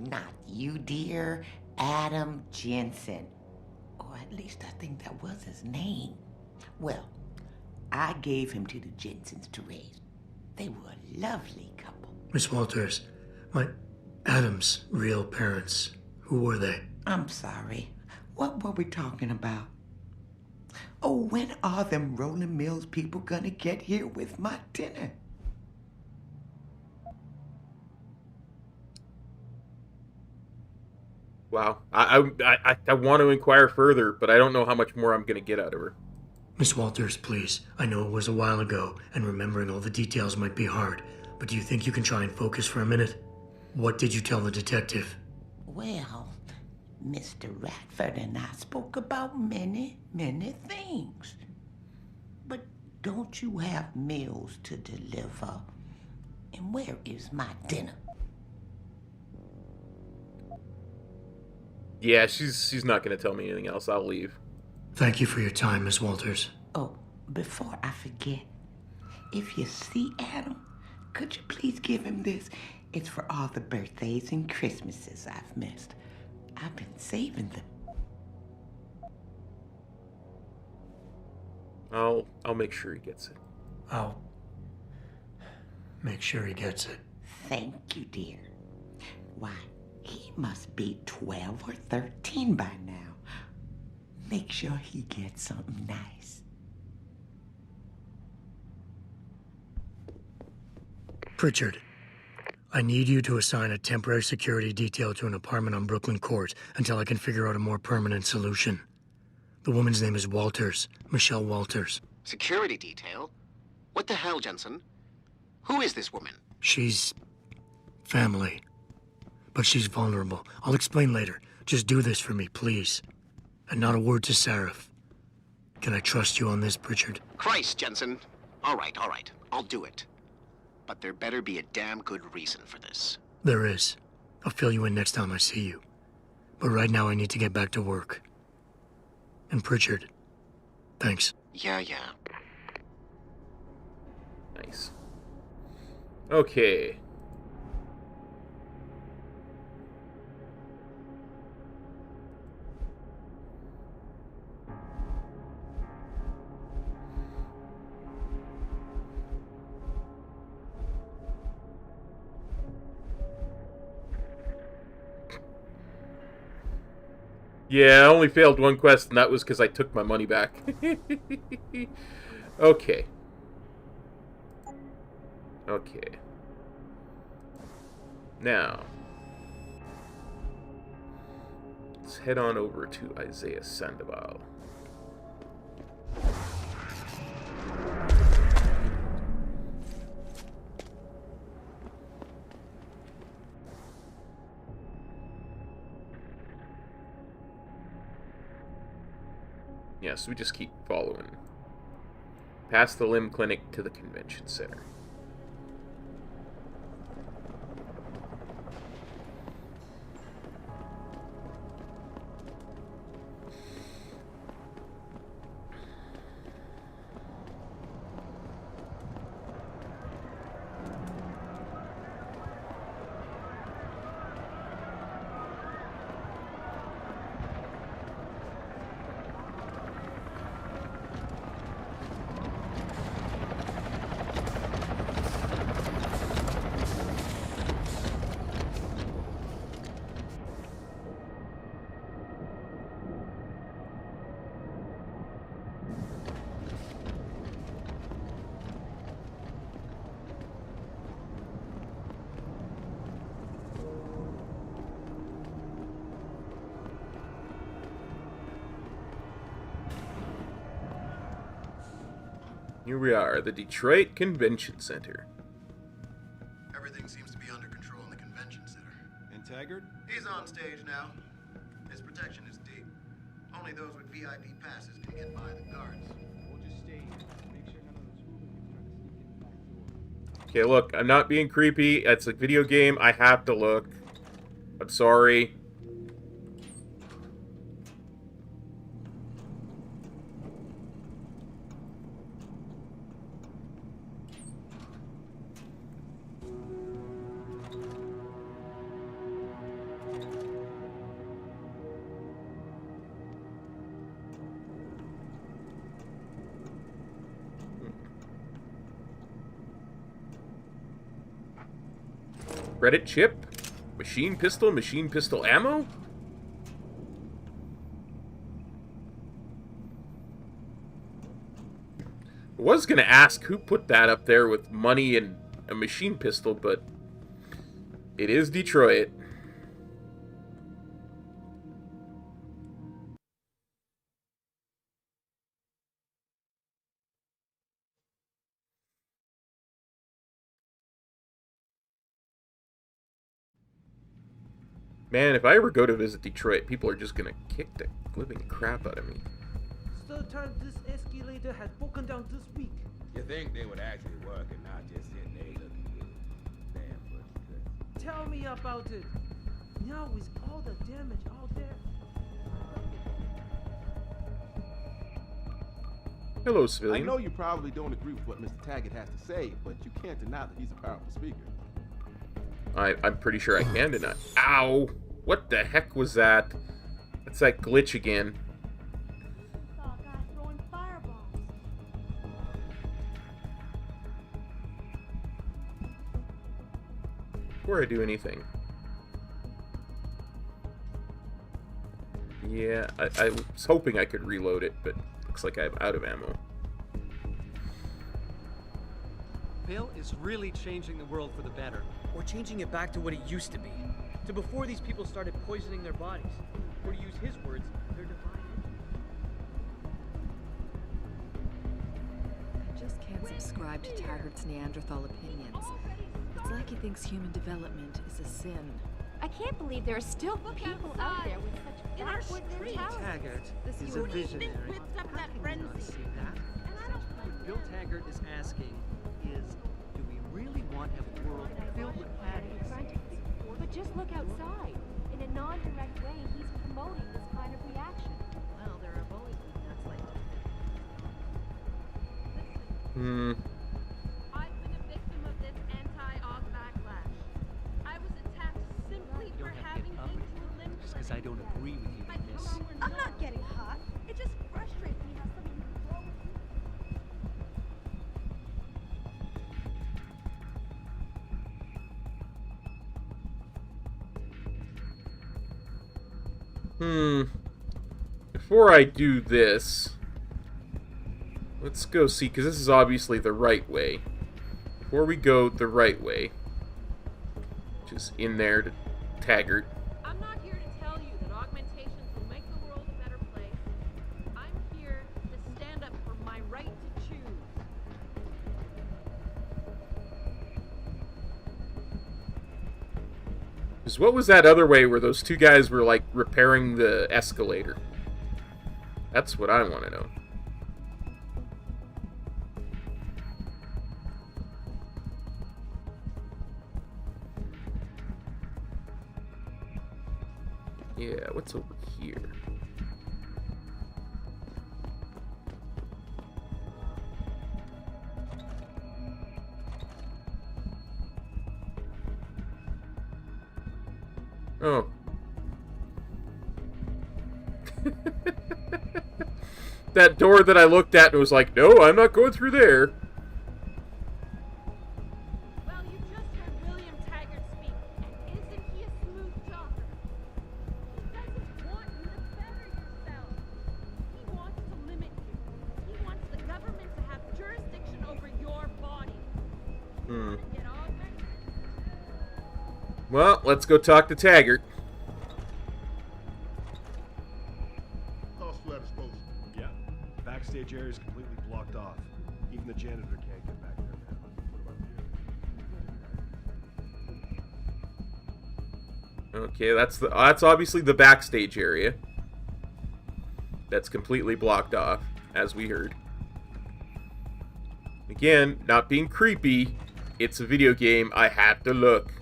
not you, dear. Adam Jensen. Or at least I think that was his name. Well, I gave him to the Jensens to raise. They were a lovely couple. Miss Walters, my Adam's real parents, who were they? I'm sorry. What were we talking about? Oh, when are them Rolling Mills people gonna get here with my dinner? Wow. I want to inquire further, but I don't know how much more I'm going to get out of her. Miss Walters, please. I know it was a while ago, and remembering all the details might be hard, but do you think you can try and focus for a minute? What did you tell the detective? Well, Mr. Radford and I spoke about many, many things. But don't you have meals to deliver? And where is my dinner? Yeah, she's not going to tell me anything else. I'll leave. Thank you for your time, Miss Walters. Oh, before I forget, if you see Adam, could you please give him this? It's for all the birthdays and Christmases I've missed. I've been saving them. I'll make sure he gets it. I'll make sure he gets it. Thank you, dear. Why, he must be 12 or 13 by now. Make sure he gets something nice. Pritchard, I need you to assign a temporary security detail to an apartment on Brooklyn Court until I can figure out a more permanent solution. The woman's name is Walters, Michelle Walters. Security detail? What the hell, Jensen? Who is this woman? She's family, but she's vulnerable. I'll explain later. Just do this for me, please. And not a word to Sarif. Can I trust you on this, Pritchard? Christ, Jensen. All right. I'll do it. But there better be a damn good reason for this. There is. I'll fill you in next time I see you. But right now I need to get back to work. And Pritchard, thanks. Yeah. Nice. Okay. Yeah, I only failed one quest, and that was because I took my money back. Okay. Now, let's head on over to Elias Sandoval. Yeah, so we just keep following. Past the limb clinic to the convention center. Here we are, the Detroit Convention Center. Everything seems to be under control in the convention center. And Taggart? He's on stage now. His protection is deep. Only those with VIP passes can get by the guards. We'll just stay here. Make sure none of those hooligans try to sneak in the back door. Okay, look, I'm not being creepy. It's a video game. I have to look. I'm sorry. Credit chip? Machine pistol ammo? I was gonna ask who put that up there with money and a machine pistol, but it is Detroit. Man, if I ever go to visit Detroit, people are just gonna kick the living crap out of me. Third time this escalator has broken down this week. You think they would actually work and not just sit there looking good? Damn, but Tell me about it. Now with all the damage out there. Hello, I civilian. know you probably don't agree with what Mr. Taggart has to say, but you can't deny that he's a powerful speaker. I'm pretty sure I can deny. Ow! What the heck was that? That's that glitch again. Saw a guy throwing fireballs. Before I do anything. Yeah, I was hoping I could reload it, but looks like I'm out of ammo. Bill is really changing the world for the better. Or changing it back to what it used to be. To before these people started poisoning their bodies. Or to use his words, their divine I just can't subscribe to Taggart's Neanderthal opinions. It's like he thinks human development is a sin. I can't believe there are still people out there with such backward mentality. Taggart is a visionary. How can you not see that? What Bill Taggart is asking is, do we really want a world filled with baddies? But just look outside. In a non-direct way, he's promoting this kind of reaction. Well, there have always been nuts like that. I've been a victim of this anti-Og backlash. I was attacked simply for having been to a limb. Just because I don't agree with you, miss. I'm not getting hot. It just frustrates me how some of you throw with you. Before I do this, let's go see, because this is obviously the right way. Before we go the right way, which is in there to Taggart. I'm not here to tell you that augmentations will make the world a better place. I'm here to stand up for my right to choose. Because what was that other way where those two guys were, like, repairing the escalator? That's what I want to know. Yeah, what's over here? Oh. That door that I looked at and was like, no, I'm not going through there. Well, you just heard William Taggart speak, and isn't he a smooth talker? He doesn't want you to better yourself. He wants to limit you. He wants the government to have jurisdiction over your body. Get augmented? Well, let's go talk to Taggart. Yeah, backstage area is completely blocked off. Even the Okay, that's obviously the backstage area. That's completely blocked off, as we heard. Again, not being creepy, it's a video game, I had to look.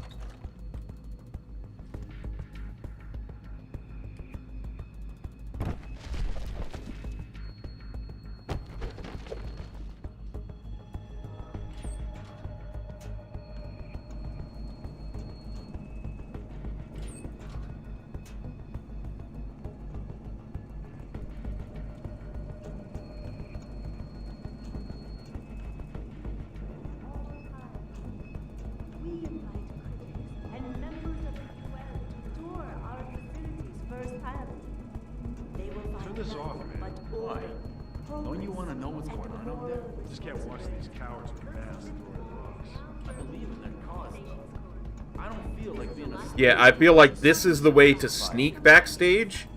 Turn this off, man. Why? Don't you want to know what's going on out there? Just can't watch these cowards pass through the rocks. I believe in their cause. I don't feel like being a... Yeah, I feel like this is the way to sneak backstage.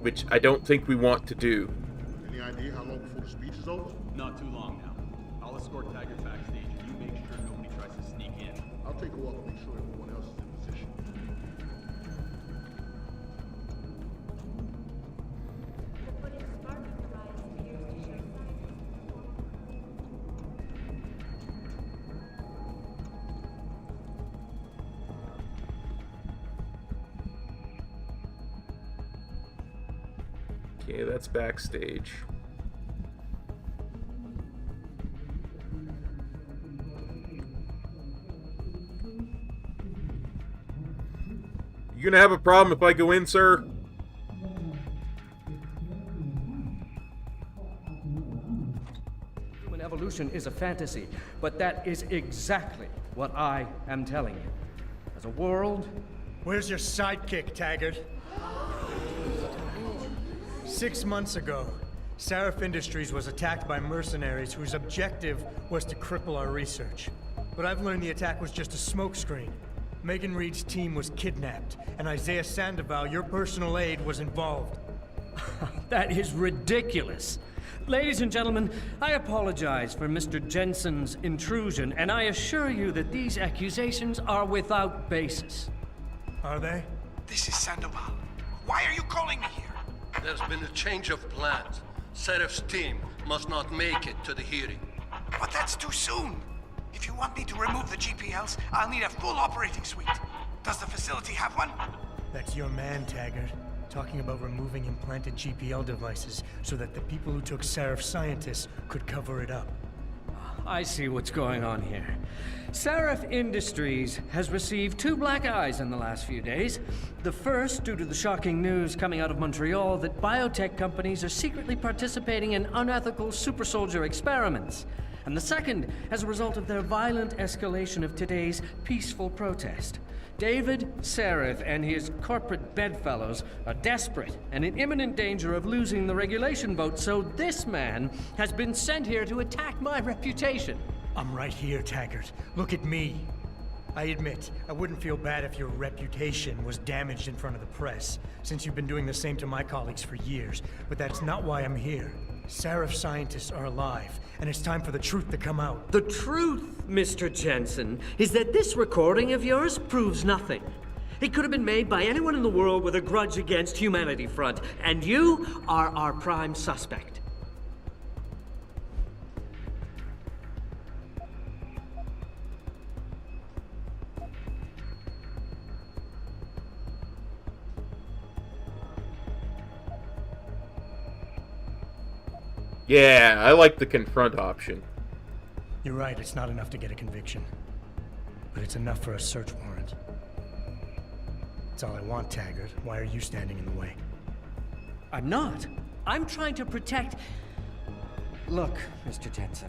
Which I don't think we want to do. Any idea how long before the speech is over? Not too long now. I'll escort Taggart backstage and you make sure nobody tries to sneak in. I'll take a walk and make sure everyone else is in position. Okay, that's backstage. You gonna have a problem if I go in, sir? Human evolution is a fantasy, but that is exactly what I am telling you. As a world... Where's your sidekick, Taggart? 6 months ago, Seraph Industries was attacked by mercenaries whose objective was to cripple our research. But I've learned the attack was just a smokescreen. Megan Reed's team was kidnapped, and Elias Sandoval, your personal aide, was involved. That is ridiculous. Ladies and gentlemen, I apologize for Mr. Jensen's intrusion, and I assure you that these accusations are without basis. Are they? This is Sandoval. Why are you calling me here? There's been a change of plans. Seraph's team must not make it to the hearing. But that's too soon. If you want me to remove the GPLs, I'll need a full operating suite. Does the facility have one? That's your man, Taggart. Talking about removing implanted GPL devices so that the people who took Seraph scientists could cover it up. I see what's going on here. Seraph Industries has received 2 black eyes in the last few days. The first, due to the shocking news coming out of Montreal that biotech companies are secretly participating in unethical super soldier experiments. And the second, as a result of their violent escalation of today's peaceful protest. David Seraph and his corporate bedfellows are desperate and in imminent danger of losing the regulation vote, so this man has been sent here to attack my reputation. I'm right here, Taggart. Look at me. I admit, I wouldn't feel bad if your reputation was damaged in front of the press, since you've been doing the same to my colleagues for years, but that's not why I'm here. Seraph scientists are alive, and it's time for the truth to come out. The truth, Mr. Jensen, is that this recording of yours proves nothing. It could have been made by anyone in the world with a grudge against Humanity Front, and you are our prime suspect. Yeah, I like the confront option. You're right, it's not enough to get a conviction. But it's enough for a search warrant. That's all I want, Taggart. Why are you standing in the way? I'm not. I'm trying to protect... Look, Mr. Jensen.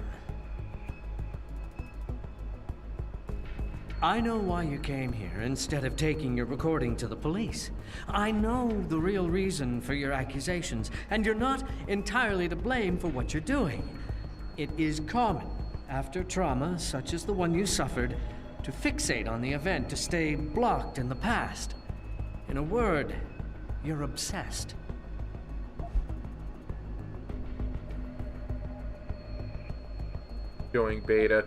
I know why you came here instead of taking your recording to the police. I know the real reason for your accusations, and you're not entirely to blame for what you're doing. It is common, after trauma such as the one you suffered, to fixate on the event, to stay blocked in the past. In a word, You're obsessed. Going beta.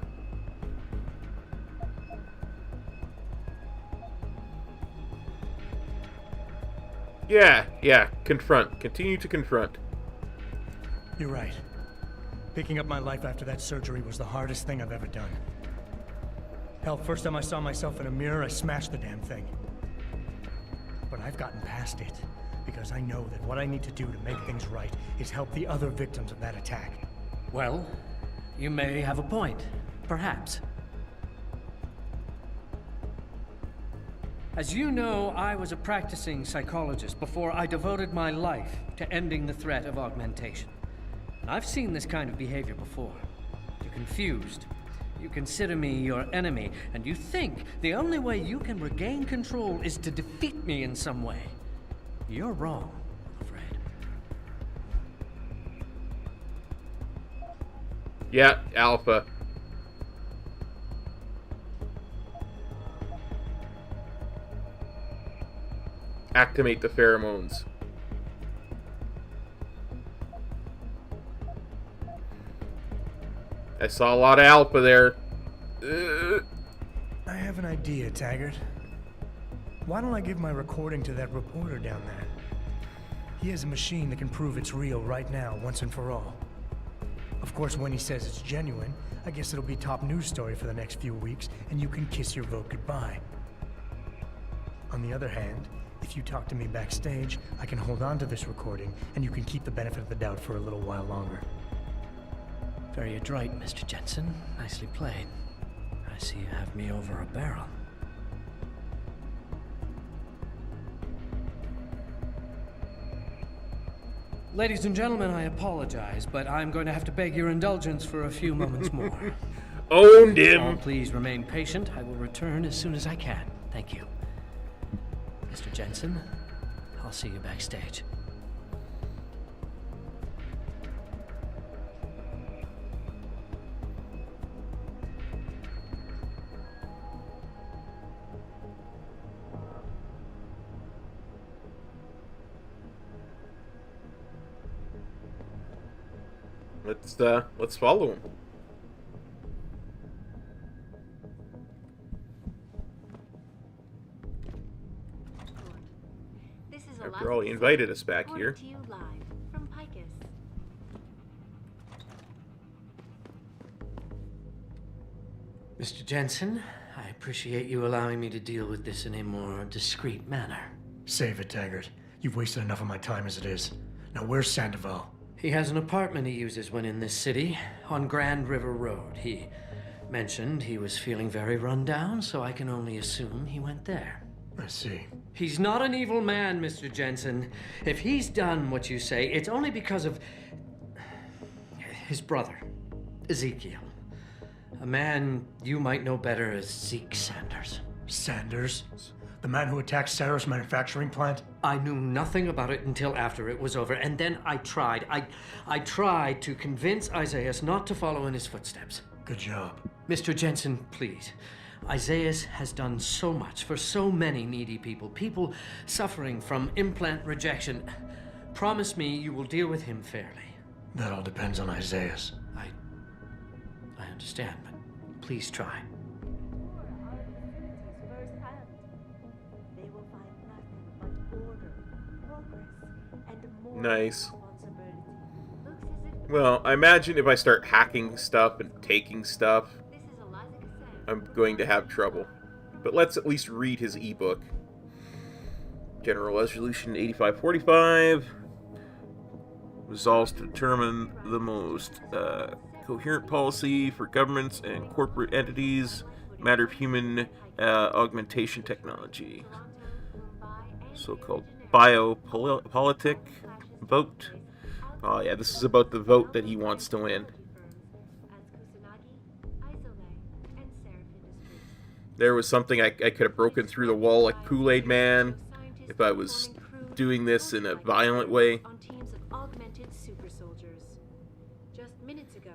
Yeah, confront. Continue to confront. You're right. Picking up my life after that surgery was the hardest thing I've ever done. Hell, first time I saw myself in a mirror, I smashed the damn thing. But I've gotten past it, because I know that what I need to do to make things right is help the other victims of that attack. Well, you may have a point. Perhaps. As you know, I was a practicing psychologist before I devoted my life to ending the threat of augmentation. And I've seen this kind of behavior before. You're confused. You consider me your enemy, and you think the only way you can regain control is to defeat me in some way. You're wrong, I'm afraid. Yeah, Alpha. Activate the pheromones. I saw a lot of Alpha there. I have an idea, Taggart. Why don't I give my recording to that reporter down there? He has a machine that can prove it's real right now, once and for all. Of course, when he says it's genuine, I guess it'll be top news story for the next few weeks, and you can kiss your vote goodbye. On the other hand, if you talk to me backstage, I can hold on to this recording, and you can keep the benefit of the doubt for a little while longer. Very adroit, Mr. Jensen. Nicely played. I see you have me over a barrel. Ladies and gentlemen, I apologize, but I'm going to have to beg your indulgence for a few moments more. Owned him! All please remain patient. I will return as soon as I can. Thank you. Mr. Jensen, I'll see you backstage. Let's follow him. After all, he invited us back here. To you live from Picus. Mr. Jensen, I appreciate you allowing me to deal with this in a more discreet manner. Save it, Taggart. You've wasted enough of my time as it is. Now, where's Sandoval? He has an apartment he uses when in this city, on Grand River Road. He mentioned he was feeling very run down, so I can only assume he went there. I see. He's not an evil man, Mr. Jensen. If he's done what you say, it's only because of his brother, Ezekiel. A man you might know better as Zeke Sanders. Sanders? The man who attacked Sarah's manufacturing plant? I knew nothing about it until after it was over, and then I tried. I tried to convince Isaiah not to follow in his footsteps. Good job. Mr. Jensen, please. Isaiah has done so much for so many needy people. People suffering from implant rejection. Promise me you will deal with him fairly. That all depends on Isaiah. I understand, but please try. Nice. Well, I imagine if I start hacking stuff and taking stuff, I'm going to have trouble. But let's at least read his ebook. General Resolution 8545 resolves to determine the most coherent policy for governments and corporate entities, matter of human augmentation technology. So-called biopolitic vote. Oh yeah, this is about the vote that he wants to win. There was something I could have broken through the wall like Kool-Aid Man if I was doing this in a violent way. On teams of augmented super soldiers. Just minutes ago,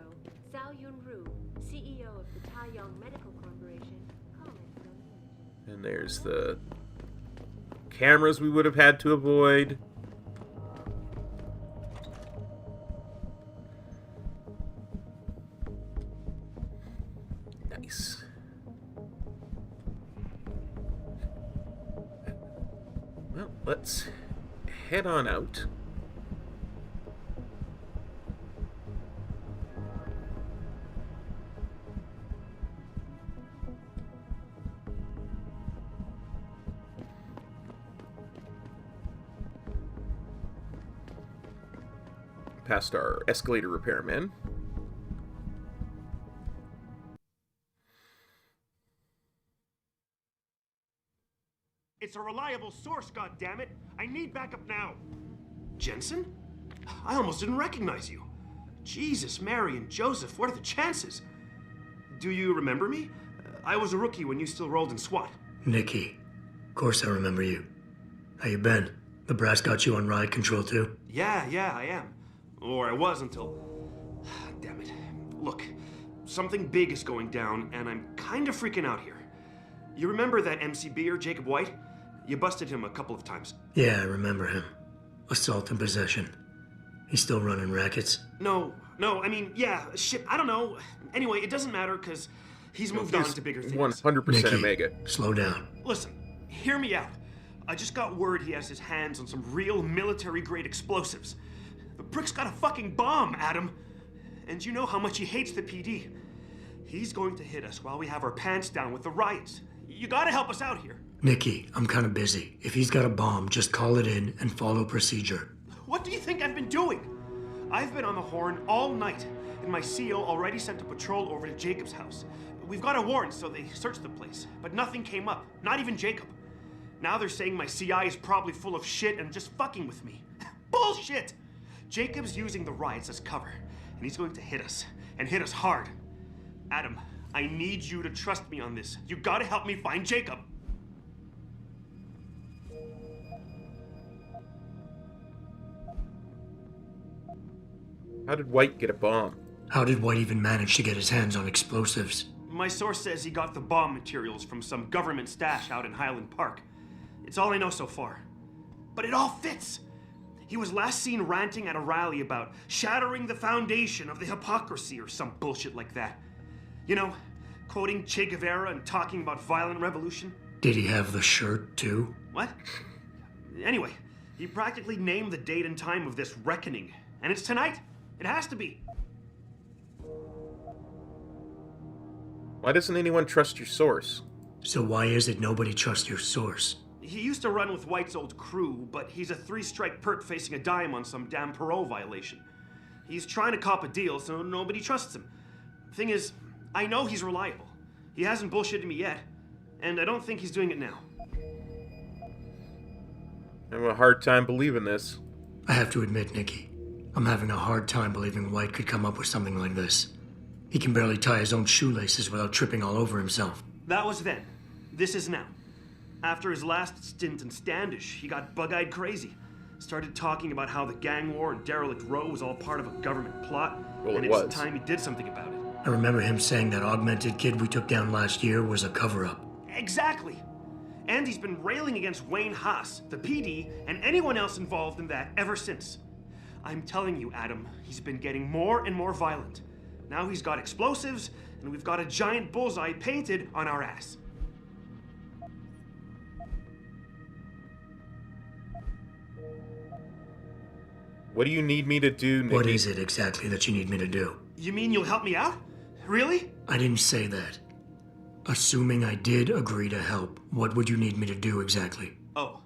Zhao Yunru, CEO of the Taiyong Medical Corporation, commented on the image. And there's the cameras we would have had to avoid. Nice. Well, let's head on out. Past our escalator repairman. It's a reliable source, goddammit! I need backup now! Jensen? I almost didn't recognize you. Jesus, Mary and Joseph, what are the chances? Do you remember me? I was a rookie when you still rolled in SWAT. Nikki. Of course I remember you. How you been? The brass got you on ride control too? Yeah, I am. Or I was until... Damn it. Look, something big is going down, and I'm kind of freaking out here. You remember that MCBer, Jacob White? You busted him a couple of times. Yeah, I remember him. Assault and possession. He's still running rackets? No, I mean, yeah, shit, I don't know. Anyway, it doesn't matter, because he's moved on to bigger things. 100% Nikki, Omega. Slow down. Listen, hear me out. I just got word he has his hands on some real military-grade explosives. The prick's got a fucking bomb, Adam. And you know how much he hates the PD. He's going to hit us while we have our pants down with the riots. You gotta help us out here. Nikki, I'm kind of busy. If he's got a bomb, just call it in and follow procedure. What do you think I've been doing? I've been on the horn all night, and my CO already sent a patrol over to Jacob's house. We've got a warrant, so they searched the place, but nothing came up, not even Jacob. Now they're saying my CI is probably full of shit and just fucking with me. Bullshit! Jacob's using the riots as cover, and he's going to hit us, and hit us hard. Adam, I need you to trust me on this. You gotta help me find Jacob. How did White get a bomb? How did White even manage to get his hands on explosives? My source says he got the bomb materials from some government stash out in Highland Park. It's all I know so far. But it all fits. He was last seen ranting at a rally about shattering the foundation of the hypocrisy or some bullshit like that. You know, quoting Che Guevara and talking about violent revolution. Did he have the shirt, too? What? Anyway, he practically named the date and time of this reckoning. And it's tonight. It has to be. Why doesn't anyone trust your source? So why is it nobody trusts your source? He used to run with White's old crew, but he's a 3-strike pert facing a dime on some damn parole violation. He's trying to cop a deal, so nobody trusts him. Thing is, I know he's reliable. He hasn't bullshitted me yet, and I don't think he's doing it now. I have a hard time believing this. I have to admit, Nikki, I'm having a hard time believing White could come up with something like this. He can barely tie his own shoelaces without tripping all over himself. That was then. This is now. After his last stint in Standish, he got bug-eyed crazy. Started talking about how the gang war in Derelict Row was all part of a government plot, and it was time he did something about it. I remember him saying that augmented kid we took down last year was a cover-up. Exactly. And he's been railing against Wayne Haas, the PD, and anyone else involved in that ever since. I'm telling you, Adam, he's been getting more and more violent. Now he's got explosives, and we've got a giant bullseye painted on our ass. What do you need me to do, Nikki? What is it exactly that you need me to do? You mean you'll help me out? Really? I didn't say that. Assuming I did agree to help, what would you need me to do exactly? Oh.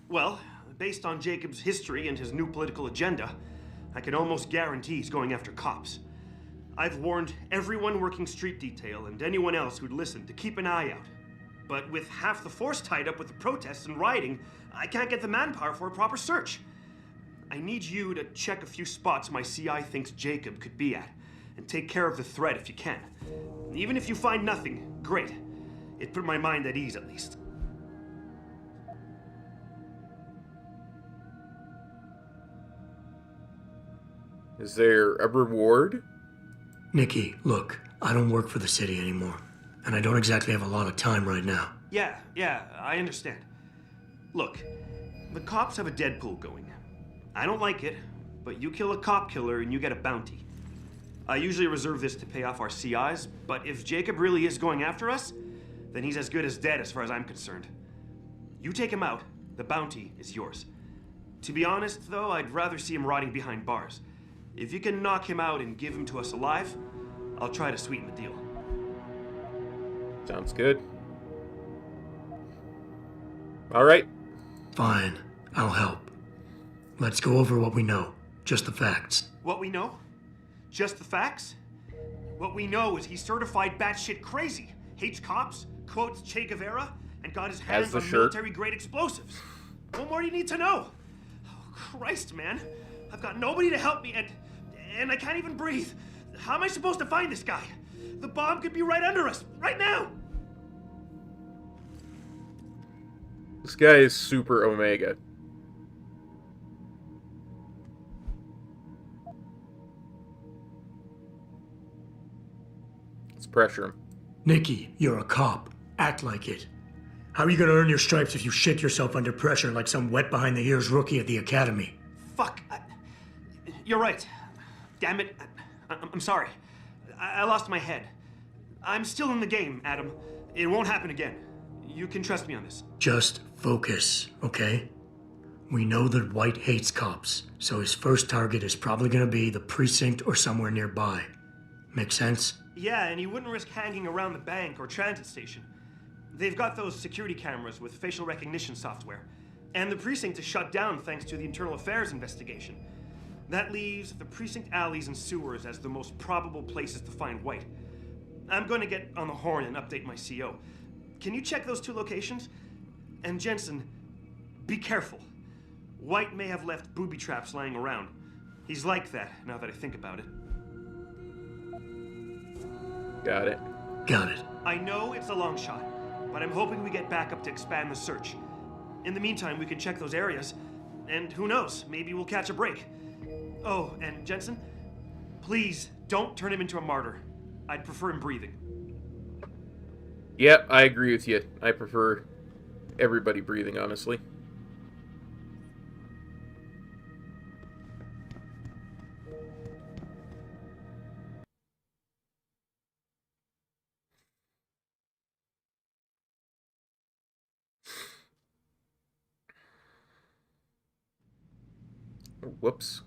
Well, based on Jacob's history and his new political agenda, I can almost guarantee he's going after cops. I've warned everyone working street detail and anyone else who'd listen to keep an eye out. But with half the force tied up with the protests and rioting, I can't get the manpower for a proper search. I need you to check a few spots my CI thinks Jacob could be at, and take care of the threat if you can. Even if you find nothing, great. It put my mind at ease, at least. Is there a reward? Nikki, look, I don't work for the city anymore, and I don't exactly have a lot of time right now. Yeah, I understand. Look, the cops have a Deadpool going. I don't like it, but you kill a cop killer and you get a bounty. I usually reserve this to pay off our CIs, but if Jacob really is going after us, then he's as good as dead as far as I'm concerned. You take him out, the bounty is yours. To be honest, though, I'd rather see him rotting behind bars. If you can knock him out and give him to us alive, I'll try to sweeten the deal. Sounds good. All right. Fine. I'll help. Let's go over what we know. Just the facts. What we know? Just the facts? What we know is he's certified batshit crazy, hates cops, quotes Che Guevara, and got his hands on military-grade explosives. What more do you need to know? Oh, Christ, man. I've got nobody to help me, and I can't even breathe. How am I supposed to find this guy? The bomb could be right under us, right now! This guy is super Omega. Let's pressure him. Nikki, you're a cop. Act like it. How are you gonna earn your stripes if you shit yourself under pressure like some wet behind the ears rookie at the academy? Fuck. You're right. Damn it. I'm sorry. I lost my head. I'm still in the game, Adam. It won't happen again. You can trust me on this. Just focus, okay? We know that White hates cops, so his first target is probably gonna be the precinct or somewhere nearby. Make sense? Yeah, and he wouldn't risk hanging around the bank or transit station. They've got those security cameras with facial recognition software. And the precinct is shut down thanks to the internal affairs investigation. That leaves the precinct alleys and sewers as the most probable places to find White. I'm going to get on the horn and update my CO. Can you check those two locations? And Jensen, be careful. White may have left booby traps lying around. He's like that, now that I think about it. Got it. Got it. I know it's a long shot, but I'm hoping we get backup to expand the search. In the meantime, we can check those areas, and who knows, maybe we'll catch a break. Oh, and Jensen, please don't turn him into a martyr. I'd prefer him breathing. Yep, I agree with you. I prefer everybody breathing, honestly. Whoops.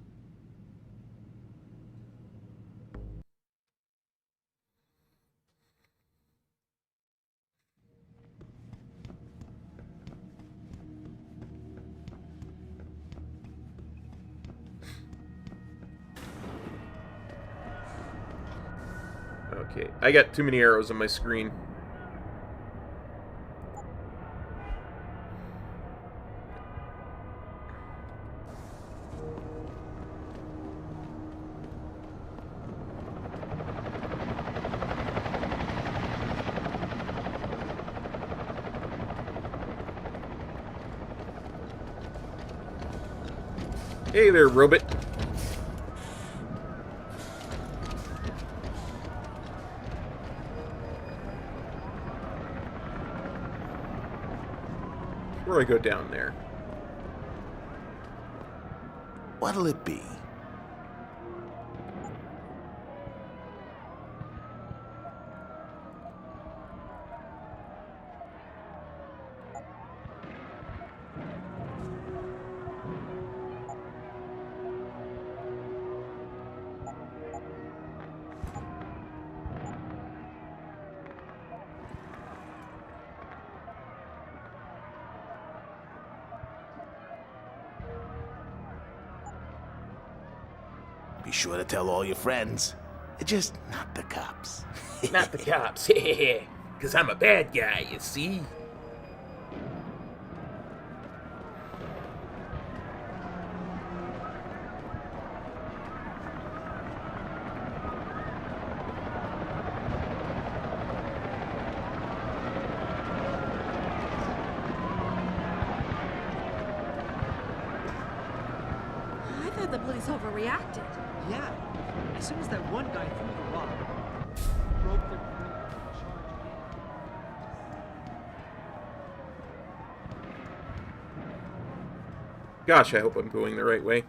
Okay, I got too many arrows on my screen. Hey there, robot. Where do I go down there? What'll it be? Be sure to tell all your friends. Just not the cops. Not the cops. Because I'm a bad guy, you see? I thought the police overreacted. Yeah. As soon as that one guy threw the rock, broke their perimeter and charged Gosh, I hope I'm going the right way.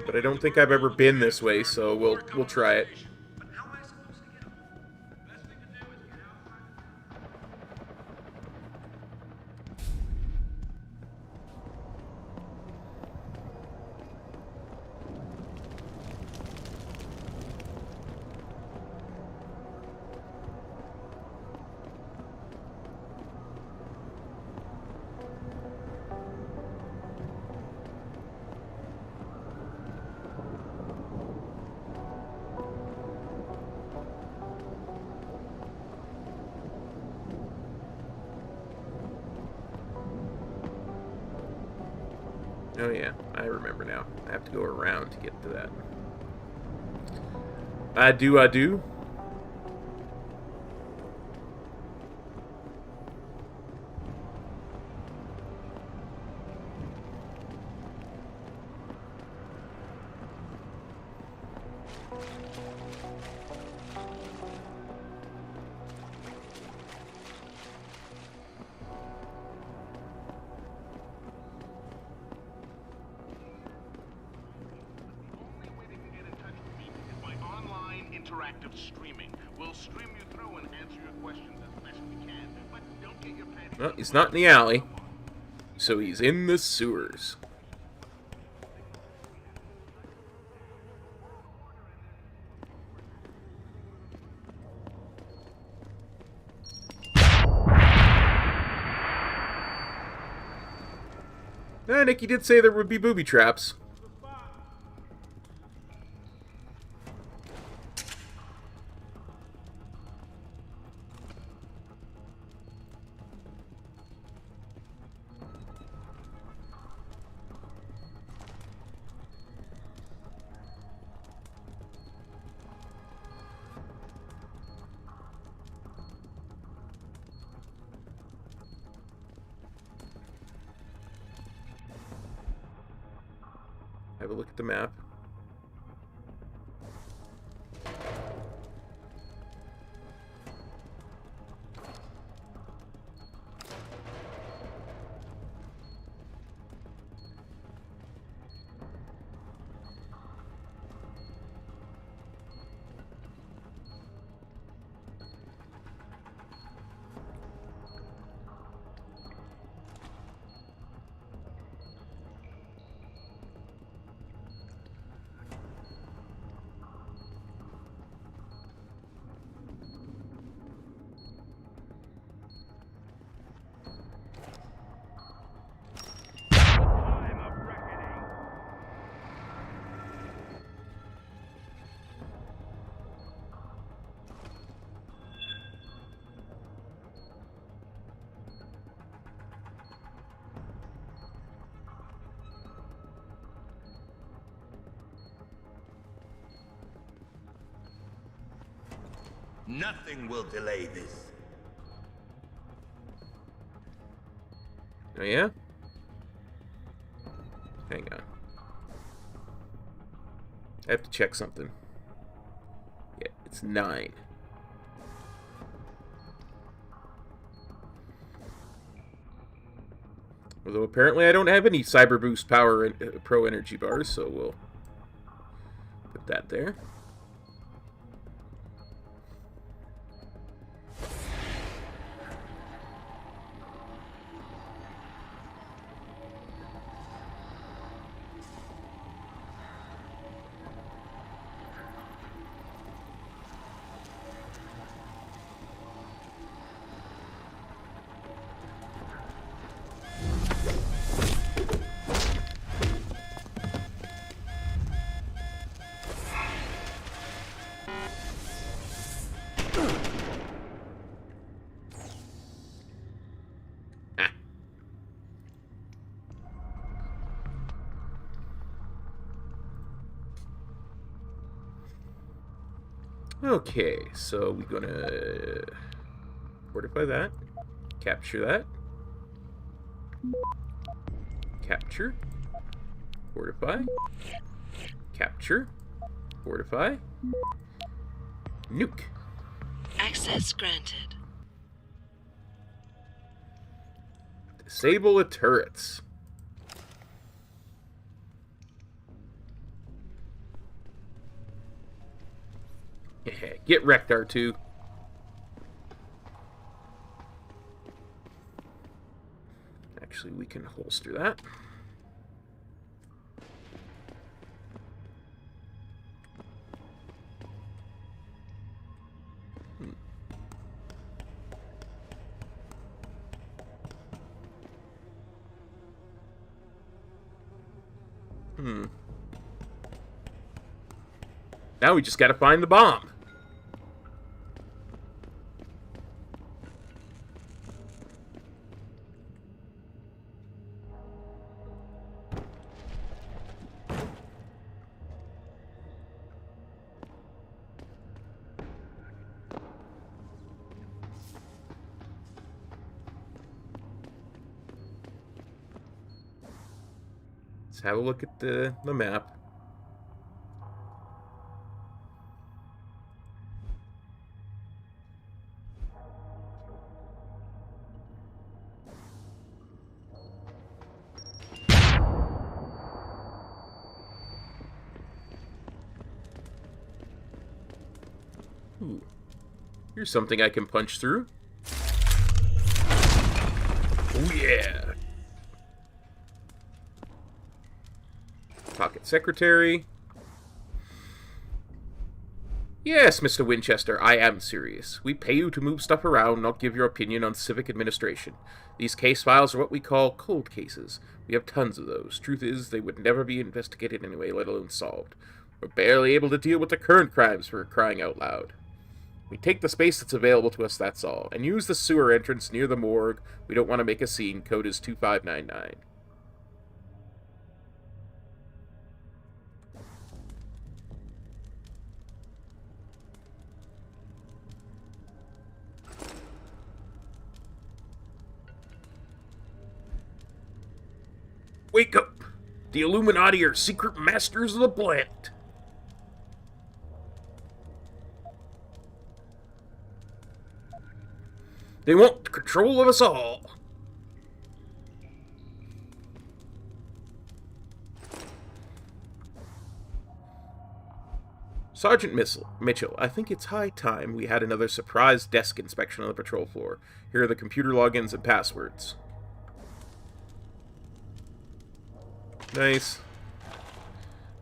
But I don't think I've ever been this way, so we'll try it. Oh yeah, I remember now. I have to go around to get to that. I do. Interactive streaming. We'll stream you through and answer your questions as best we can, but don't get your panties. Well, he's not in the alley, so he's in the sewers. Nikki did say there would be booby traps. Have a look at the map. Nothing will delay this. Oh yeah? Hang on. I have to check something. Yeah, it's 9. Although apparently I don't have any Cyber Boost Power Pro Energy Bars, so we'll put that there. Okay, so we're gonna fortify that, capture that, capture, fortify, capture, fortify, Nuke. Access granted. Disable the turrets. Yeah, get wrecked, R2. Actually, we can holster that. Now we just gotta find the bomb. Let's have a look at the map. Ooh. Here's something I can punch through. Oh yeah! Pocket secretary. Yes, Mr. Winchester, I am serious. We pay you to move stuff around, not give your opinion on civic administration. These case files are what we call cold cases. We have tons of those. Truth is, they would never be investigated anyway, let alone solved. We're barely able to deal with the current crimes for crying out loud. We take the space that's available to us, that's all. And use the sewer entrance near the morgue. We don't want to make a scene. Code is 2599. Wake up! The Illuminati are secret masters of the planet. They want control of us all. Sergeant Mitchell, I think it's high time we had another surprise desk inspection on the patrol floor. Here are the computer logins and passwords. Nice.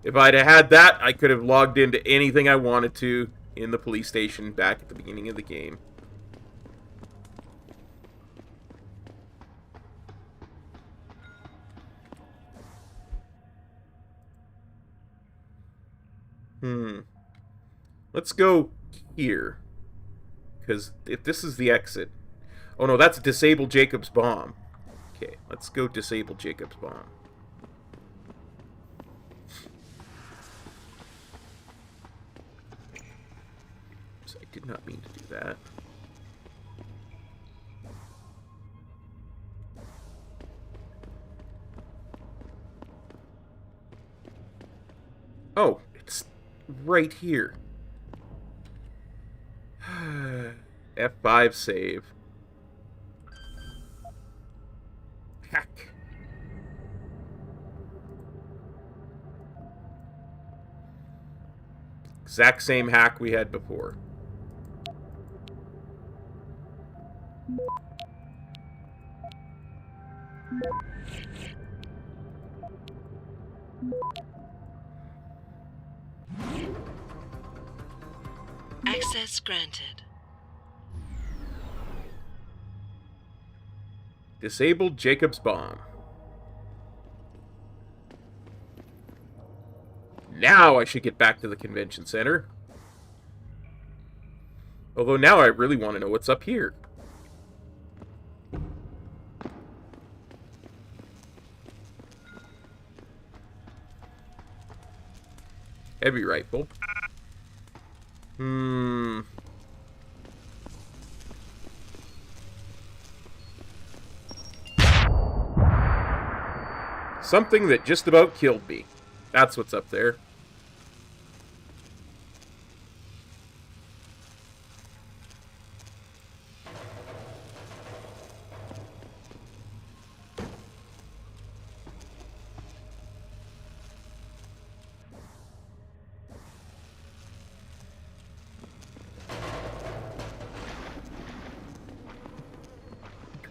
If I'd have had that, I could have logged into anything I wanted to in the police station back at the beginning of the game. Let's go here. Because if this is the exit... Oh no, that's disable Jacob's bomb. Okay, let's go disable Jacob's bomb. So I did not mean to do that. Oh, it's right here. F5 save. Hack. Exact same hack we had before. Access granted. Disabled Jacob's bomb. Now I should get back to the convention center. Although now I really want to know what's up here. Heavy rifle. Something that just about killed me. That's what's up there.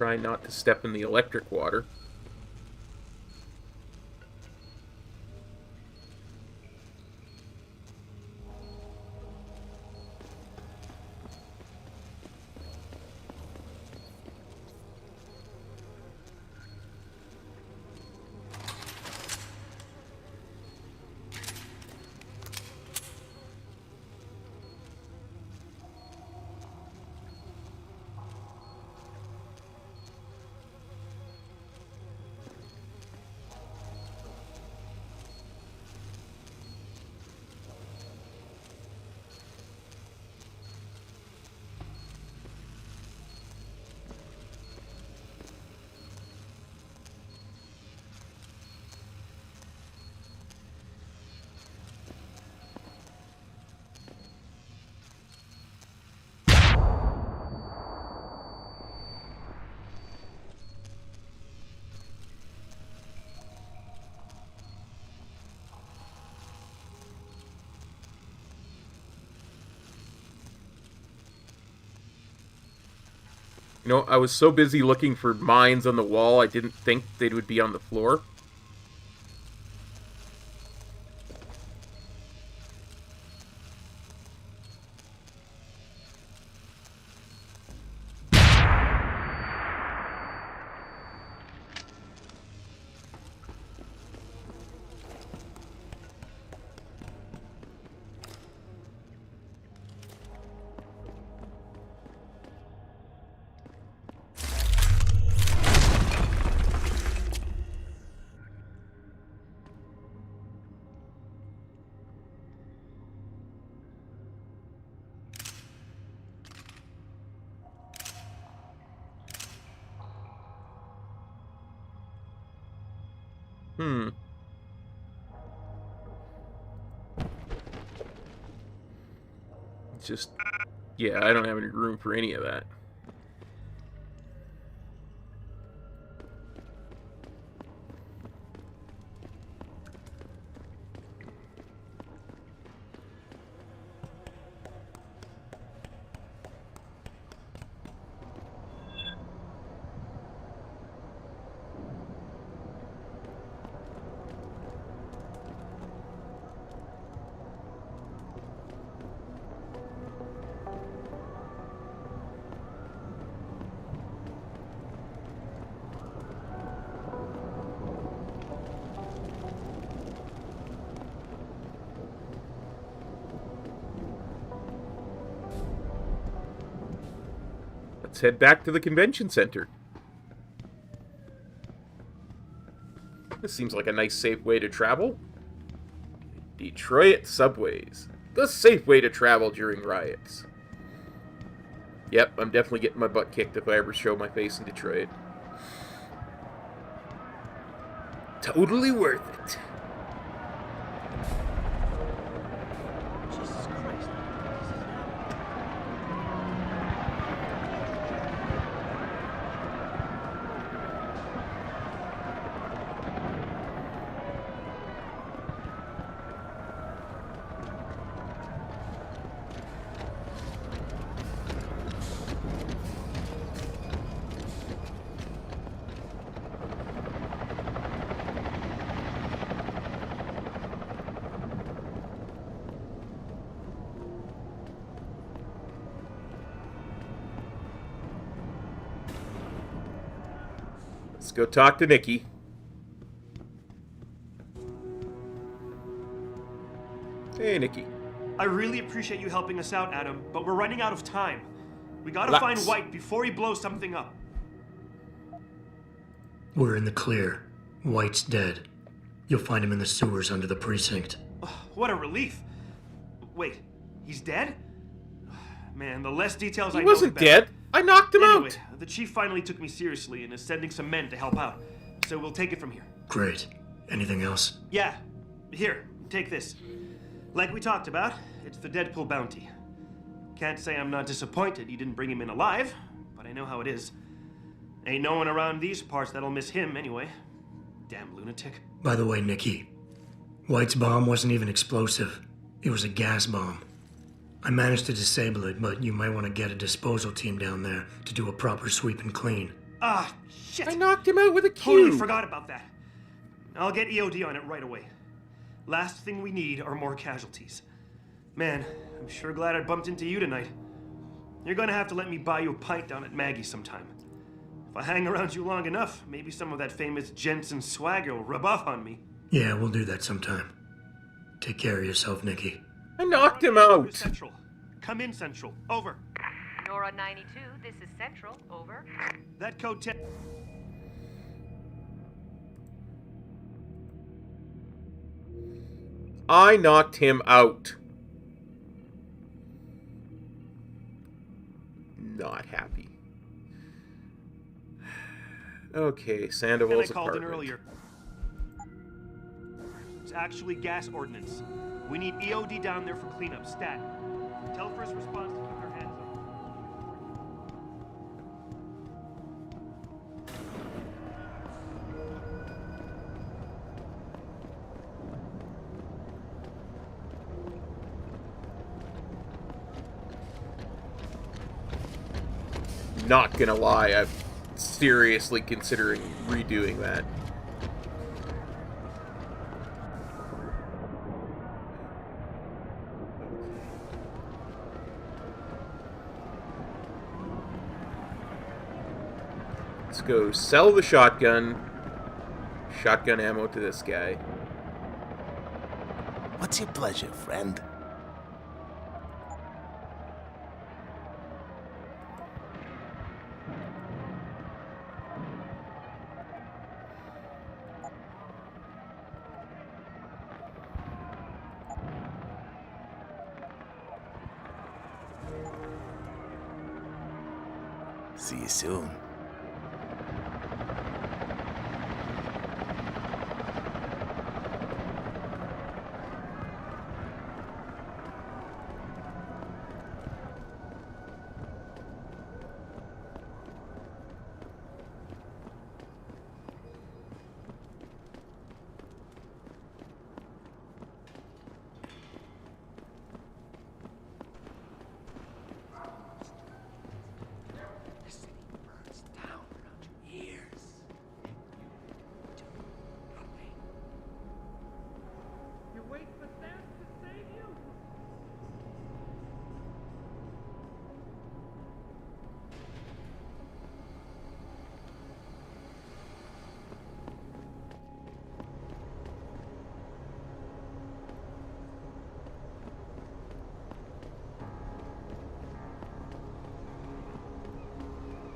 Try not to step in the electric water. You know, I was so busy looking for mines on the wall, I didn't think they would be on the floor. It's just, yeah, I don't have any room for any of that. Let's head back to the convention center. This seems like a nice, safe way to travel. Detroit subways. The safe way to travel during riots. Yep, I'm definitely getting my butt kicked if I ever show my face in Detroit. Totally worth it. Let's go talk to Nikki. Hey, Nikki. I really appreciate you helping us out, Adam, but we're running out of time. We gotta find White before he blows something up. We're in the clear. White's dead. You'll find him in the sewers under the precinct. What a relief. Wait, he's dead? Man, the less details He I know, the wasn't better. dead. I knocked him Anyway, out. the chief finally took me seriously and is sending some men to help out. So we'll take it from here. Great. Anything else? Yeah. Here, take this. Like we talked about, it's the Deadpool bounty. Can't say I'm not disappointed you didn't bring him in alive, but I know how it is. Ain't no one around these parts that'll miss him anyway. Damn lunatic. By the way, Nikki, White's bomb wasn't even explosive. It was a gas bomb. I managed to disable it, but you might want to get a disposal team down there to do a proper sweep and clean. Ah, shit! I knocked him out with a Totally cube. forgot about that. I'll get EOD on it right away. Last thing we need are more casualties. Man, I'm sure glad I bumped into you tonight. You're gonna have to let me buy you a pint down at Maggie's sometime. If I hang around you long enough, maybe some of that famous Jensen swagger will rub off on me. Yeah, we'll do that sometime. Take care of yourself, Nikki. I knocked him out. Central. Come in, Central. Over. Nora 92, this is Central. Over. That code 10. I knocked him out. Not happy. Okay, Sandoval's I called in apartment. earlier. It's actually gas ordnance. We need EOD down there for cleanup. Stat. Tell first response to keep their hands up. Not gonna lie, I'm seriously considering redoing that. Let's go sell the shotgun. Shotgun ammo to this guy. What's your pleasure, friend? See you soon.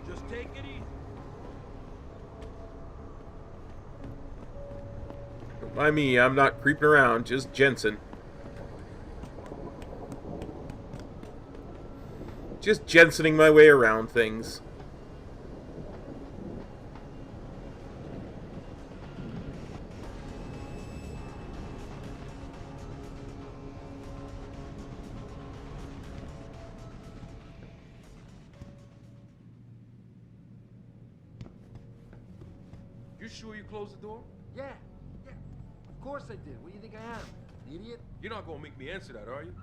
Just take it easy. Don't mind me, I'm not creeping around, just Jensen. Just Jensening my way around things. You sure you closed the door? Yeah. Of course I did. What do you think I am? An idiot? You're not gonna make me answer that, are you?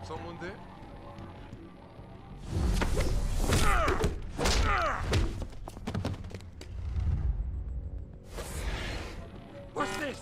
Someone there? What's this?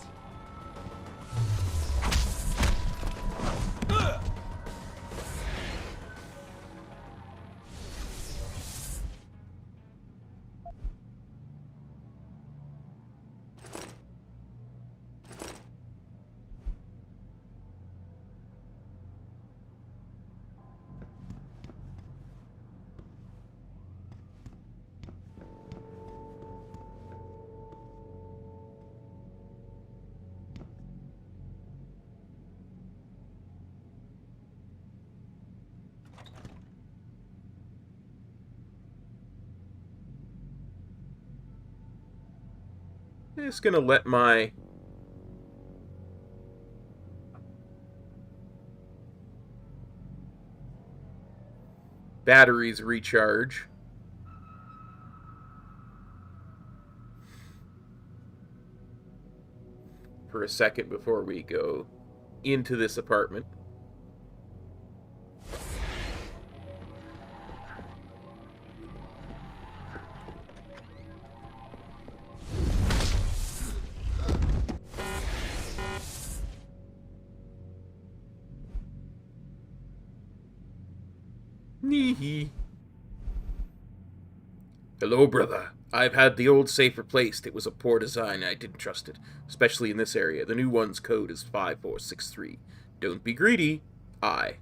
Just gonna let my batteries recharge. for a second before we go into this apartment. Nee. Hello, brother. I've had the old safe replaced. It was a poor design. I didn't trust it, especially in this area. The new one's code is 5463. Don't be greedy. I.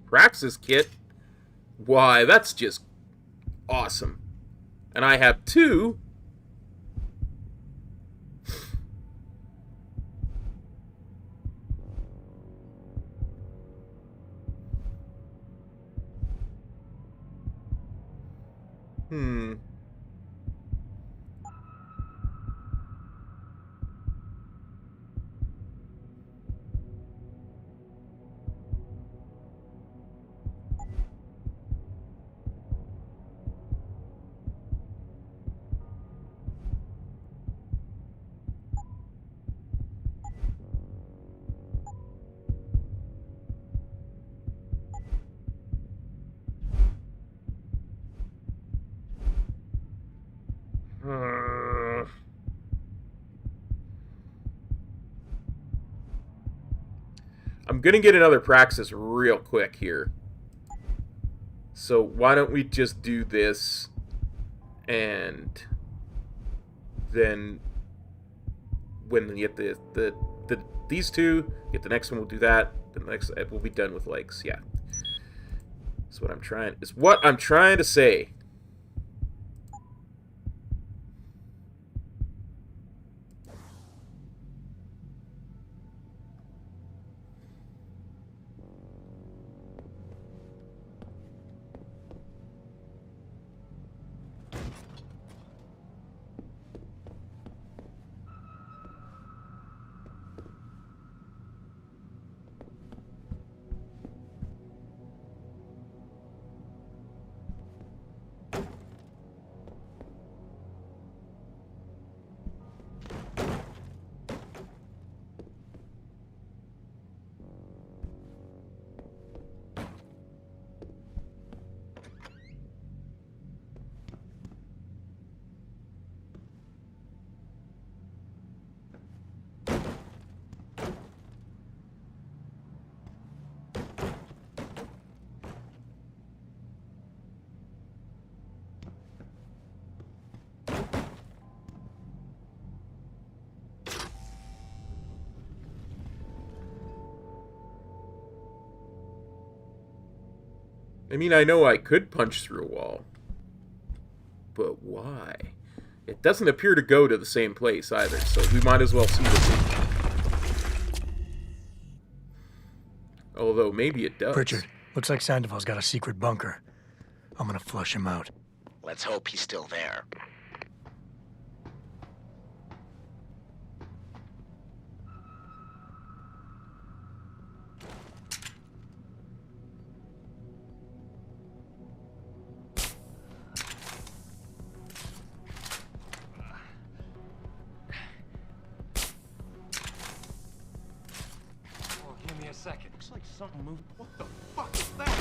Praxis Kit? Why, that's just awesome. And I have 2. I'm gonna get another Praxis real quick here. So why don't we just do this, and then when we get these two, get the next one, we'll do that. The next we'll be done with legs. Yeah. That's what I'm trying to say. I mean, I know I could punch through a wall, but why? It doesn't appear to go to the same place either, so we might as well see the although maybe it does. Pritchard, looks like Sandoval's got a secret bunker. I'm gonna flush him out. Let's hope he's still there. Second. Looks like something moved. What the fuck is that?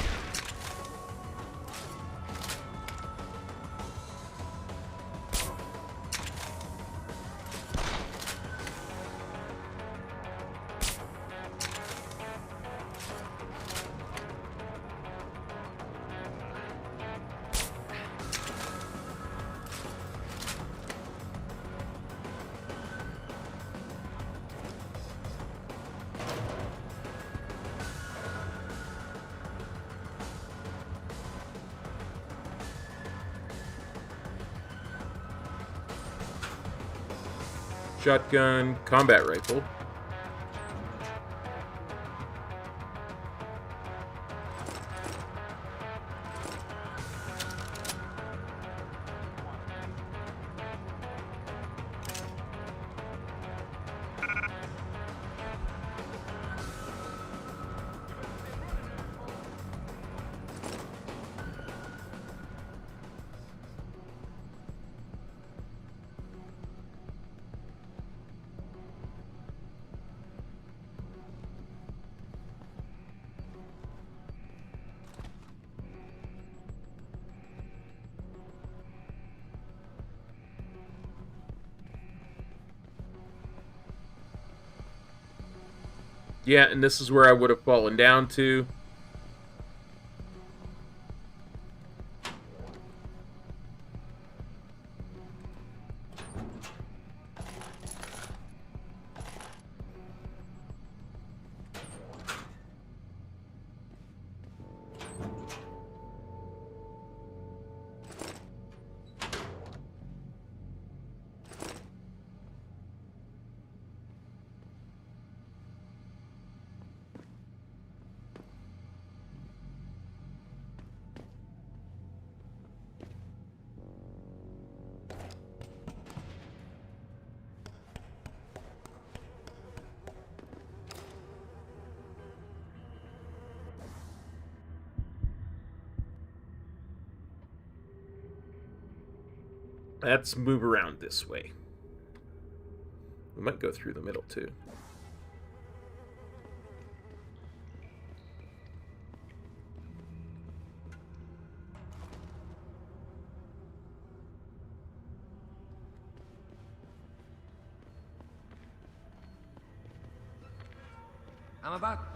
Shotgun, combat rifle. Yeah, and this is where I would have fallen down to. Let's move around this way. We might go through the middle, too.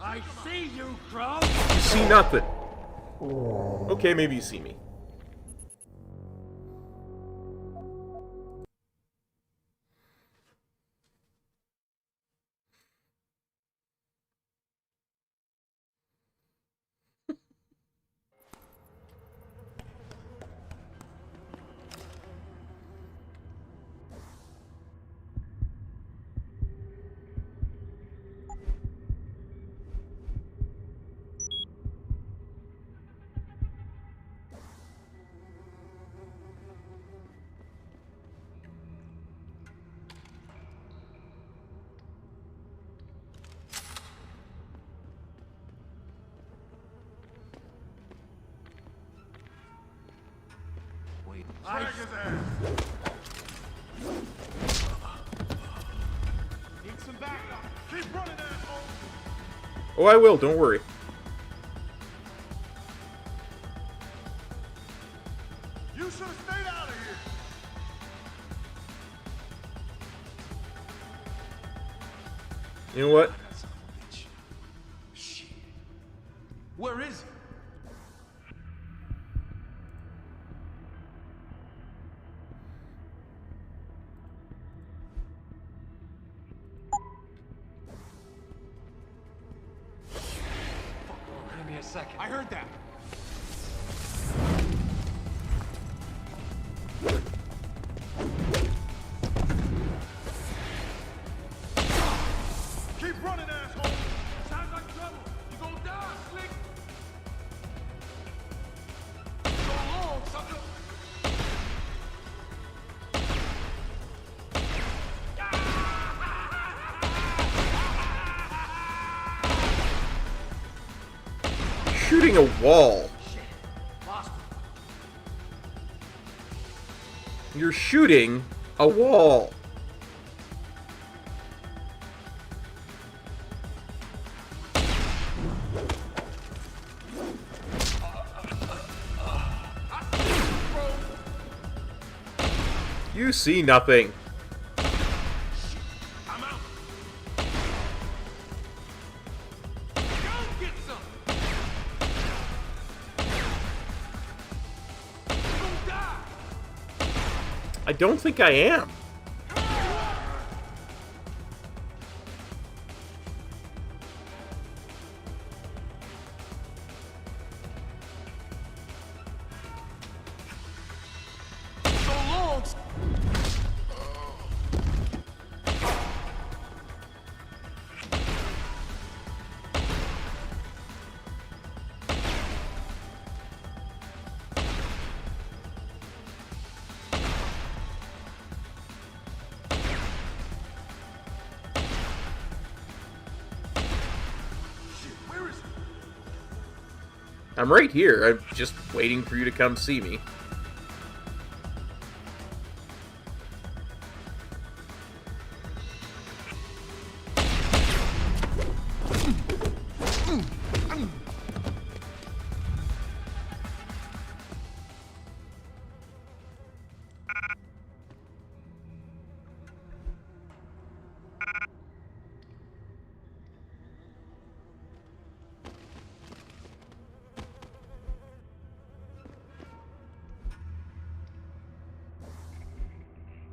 I see you, Crow! You see nothing. Okay, maybe you see me. I Need some backup. Keep running, asshole. Oh, I will, don't worry. You should have stayed out of here. You know what? Where is he? Give me a second. I heard that. Keep running, asshole. Sounds like trouble. You gonna die, Slick. So long, sucker. Shooting a wall. You're shooting a wall. You see nothing. I'm out. Go get some. You gonna die. I don't think I am. So long. Where is he? I'm right here. I'm just waiting for you to come see me.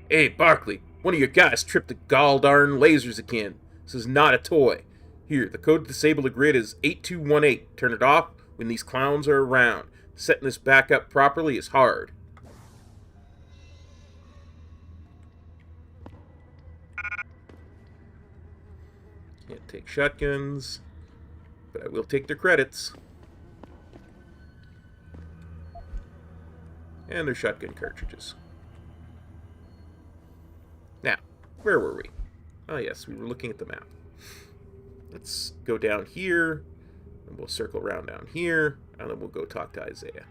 Hey, Barkley, one of your guys tripped the gall darn lasers again. This is not a toy. Here, the code to disable the grid is 8218. Turn it off when these clowns are around. Setting this back up properly is hard. Can't take shotguns, but I will take their credits. And their shotgun cartridges. Now, where were we? Oh yes, we were looking at the map. Let's go down here, and we'll circle around down here, and then we'll go talk to Isaiah.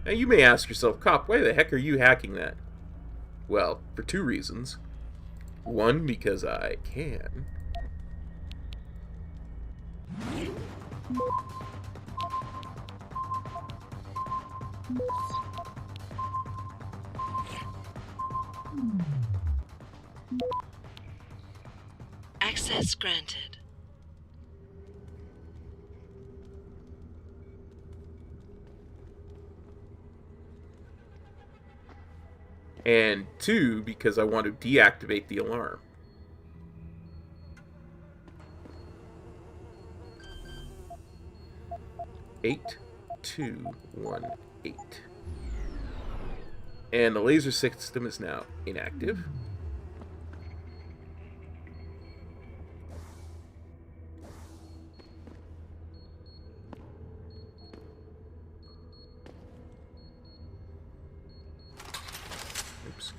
Now you may ask yourself, Cop, why the heck are you hacking that? Well, for two reasons. One, because I can. Access granted. And two, because I want to deactivate the alarm. Eight, 2, 1, 8. And the laser system is now inactive. Oops.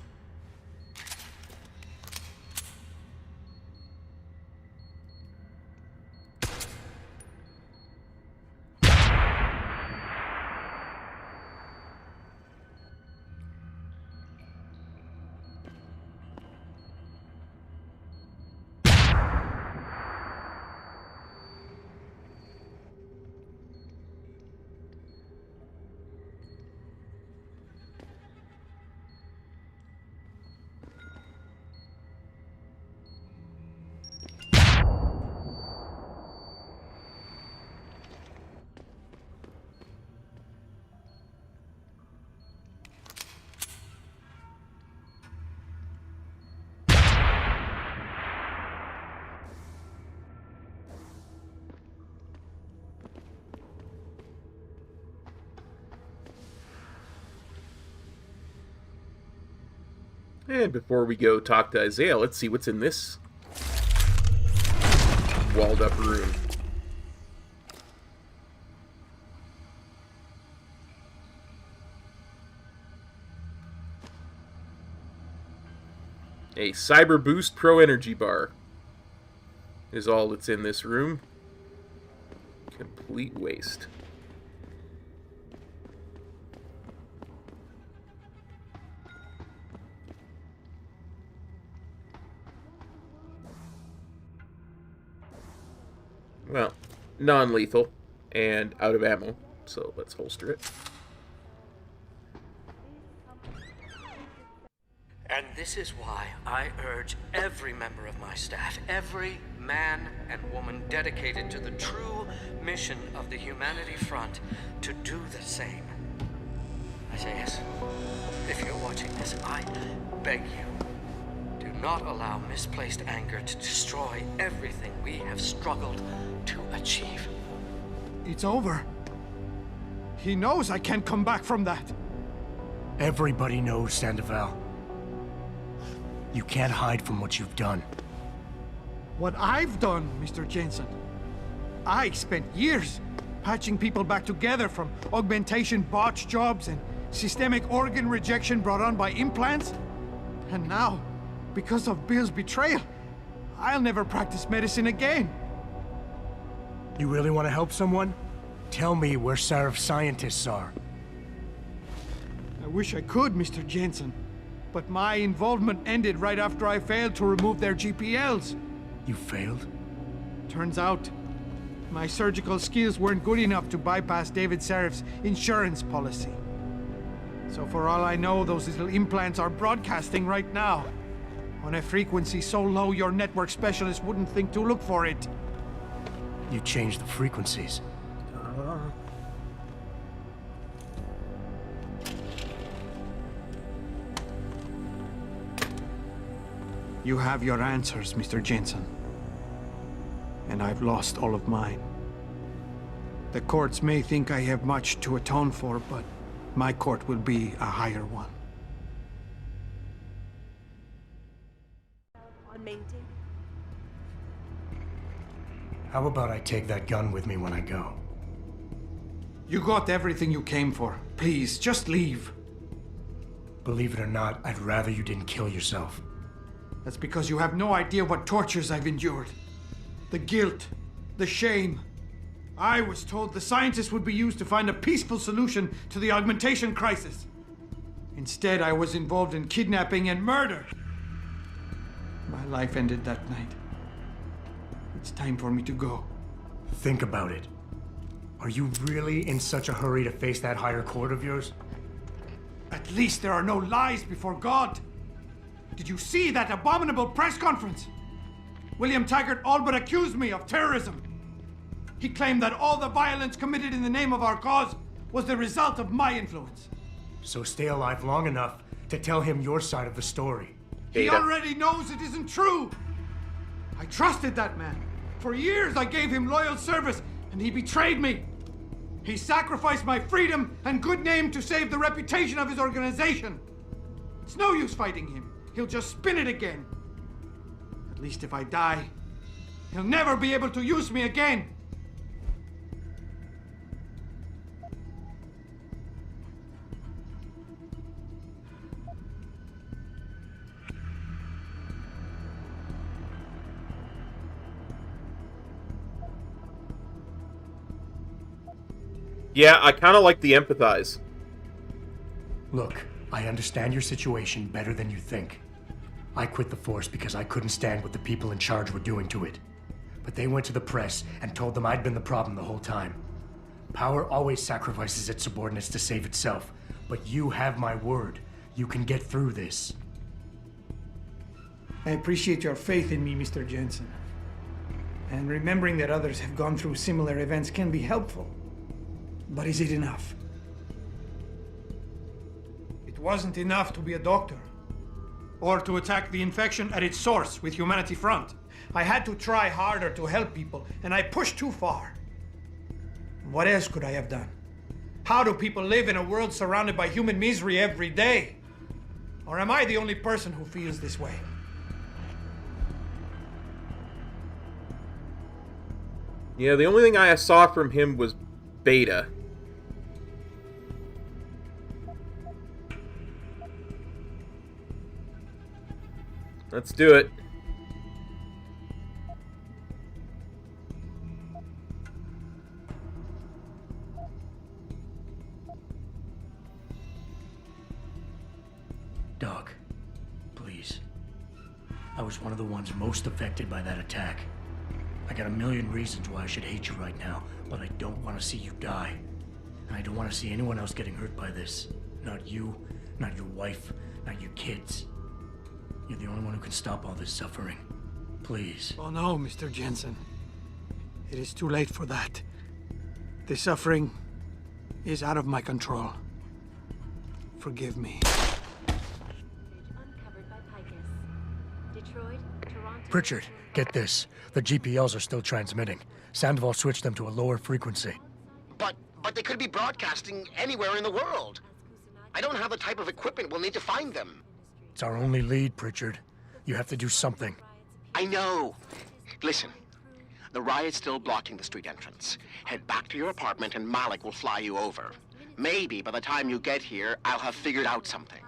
And before we go talk to Isaiah, let's see what's in this walled up room. A Cyber Boost Pro Energy Bar is all that's in this room. Complete waste. Well, non-lethal and out of ammo, so let's holster it. And this is why I urge every member of my staff, every man and woman dedicated to the true mission of the Humanity Front, to do the same. Isaiah, if you're watching this, I beg you, do not allow misplaced anger to destroy everything we have struggled to achieve. It's over. He knows I can't come back from that. Everybody knows, Sandoval. You can't hide from what you've done. What I've done, Mr. Jensen. I spent years patching people back together from augmentation botch jobs and systemic organ rejection brought on by implants. And now, because of Bill's betrayal, I'll never practice medicine again. You really want to help someone? Tell me where Sarif's scientists are. I wish I could, Mr. Jensen. But my involvement ended right after I failed to remove their GPLs. You failed? Turns out, my surgical skills weren't good enough to bypass David Serif's insurance policy. So for all I know, those little implants are broadcasting right now. On a frequency so low your network specialist wouldn't think to look for it. You changed the frequencies. You have your answers, Mr. Jensen. And I've lost all of mine. The courts may think I have much to atone for, but my court will be a higher one. How about I take that gun with me when I go? You got everything you came for. Please, just leave. Believe it or not, I'd rather you didn't kill yourself. That's because you have no idea what tortures I've endured. The guilt, the shame. I was told the scientists would be used to find a peaceful solution to the augmentation crisis. Instead, I was involved in kidnapping and murder. My life ended that night. It's time for me to go. Think about it. Are you really in such a hurry to face that higher court of yours? At least there are no lies before God. Did you see that abominable press conference? William Taggart all but accused me of terrorism. He claimed that all the violence committed in the name of our cause was the result of my influence. So stay alive long enough to tell him your side of the story. He already knows it isn't true. I trusted that man. For years I gave him loyal service, and he betrayed me. He sacrificed my freedom and good name to save the reputation of his organization. It's no use fighting him. He'll just spin it again. At least if I die, he'll never be able to use me again. Yeah, I kind of like the empathize. Look, I understand your situation better than you think. I quit the force because I couldn't stand what the people in charge were doing to it. But they went to the press and told them I'd been the problem the whole time. Power always sacrifices its subordinates to save itself. But you have my word. You can get through this. I appreciate your faith in me, Mr. Jensen. And remembering that others have gone through similar events can be helpful. But is it enough? It wasn't enough to be a doctor. Or to attack the infection at its source with Humanity Front. I had to try harder to help people, and I pushed too far. What else could I have done? How do people live in a world surrounded by human misery every day? Or am I the only person who feels this way? Yeah, the only thing I saw from him was Beta. Let's do it. Doc, please. I was one of the ones most affected by that attack. I got a million reasons why I should hate you right now, but I don't want to see you die. And I don't want to see anyone else getting hurt by this. Not you, not your wife, not your kids. You're the only one who can stop all this suffering. Please. Oh no, Mr. Jensen. It is too late for that. The suffering is out of my control. Forgive me. Pritchard, get this. The GPLs are still transmitting. Sandoval switched them to a lower frequency. But they could be broadcasting anywhere in the world. I don't have the type of equipment we'll need to find them. It's our only lead, Pritchard. You have to do something. I know. Listen, the riot's still blocking the street entrance. Head back to your apartment and Malik will fly you over. Maybe by the time you get here, I'll have figured out something.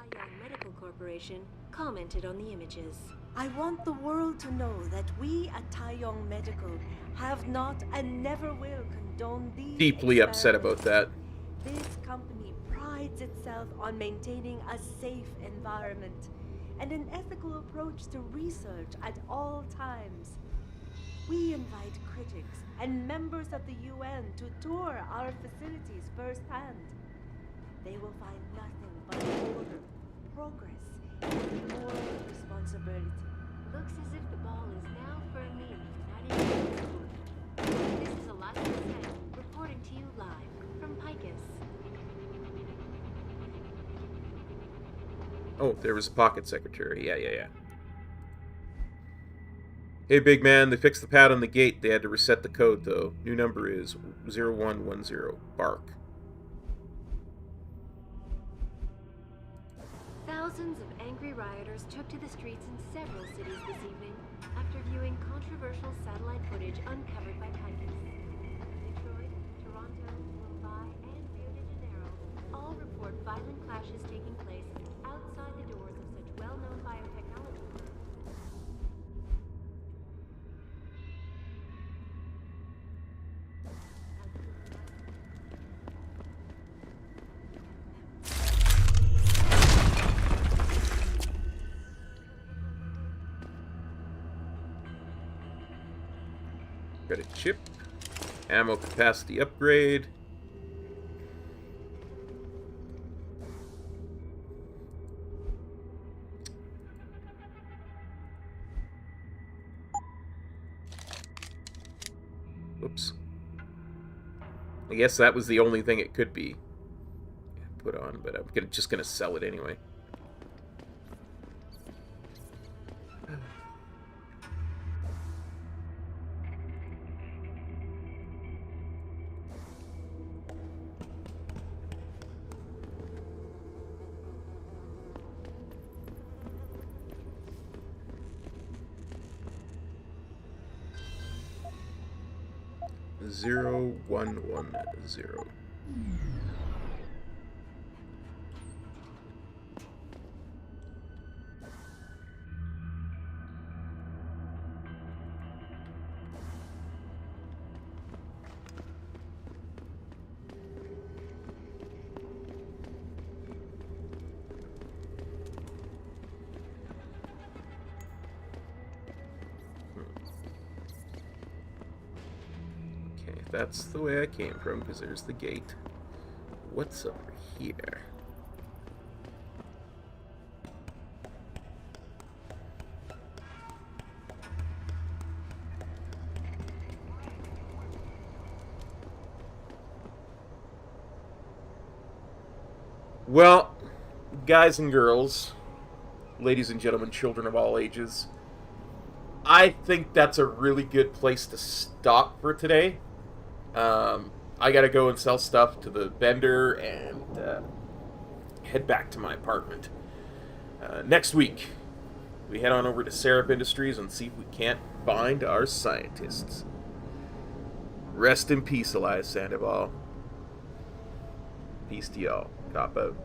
Medical Corporation commented on the images. I want the world to know that we at Taiyong Medical have not and never will condone these Deeply upset about that. This company prides prides itself on maintaining a safe environment and an ethical approach to research at all times. We invite critics and members of the UN to tour our facilities firsthand. They will find nothing but order, progress, and moral responsibility. Looks as if the ball is now firmly in the United States court. This is Elias Sandoval reporting to you live from Picus. Oh, there was a pocket secretary. Yeah. Hey, big man, they fixed the pad on the gate. They had to reset the code, though. New number is 0110. Bark. Thousands of angry rioters took to the streets in several cities this evening after viewing controversial satellite footage uncovered by Picus. Detroit, Toronto, Mumbai, and Rio de Janeiro all report violent clashes taking place outside the doors of such well-known biotechnology firms. Got a chip. Ammo capacity upgrade. Whoops. I guess that was the only thing it could be put on, but I'm just gonna sell it anyway. Zero 110. That's the way I came from, because there's the gate. What's over here? Well, guys and girls, ladies and gentlemen, children of all ages, I think that's a really good place to stop for today. I gotta go and sell stuff to the vendor and head back to my apartment. Next week, we head on over to Seraph Industries and see if we can't find our scientists. Rest in peace, Elias Sandoval. Peace to y'all. Cop out.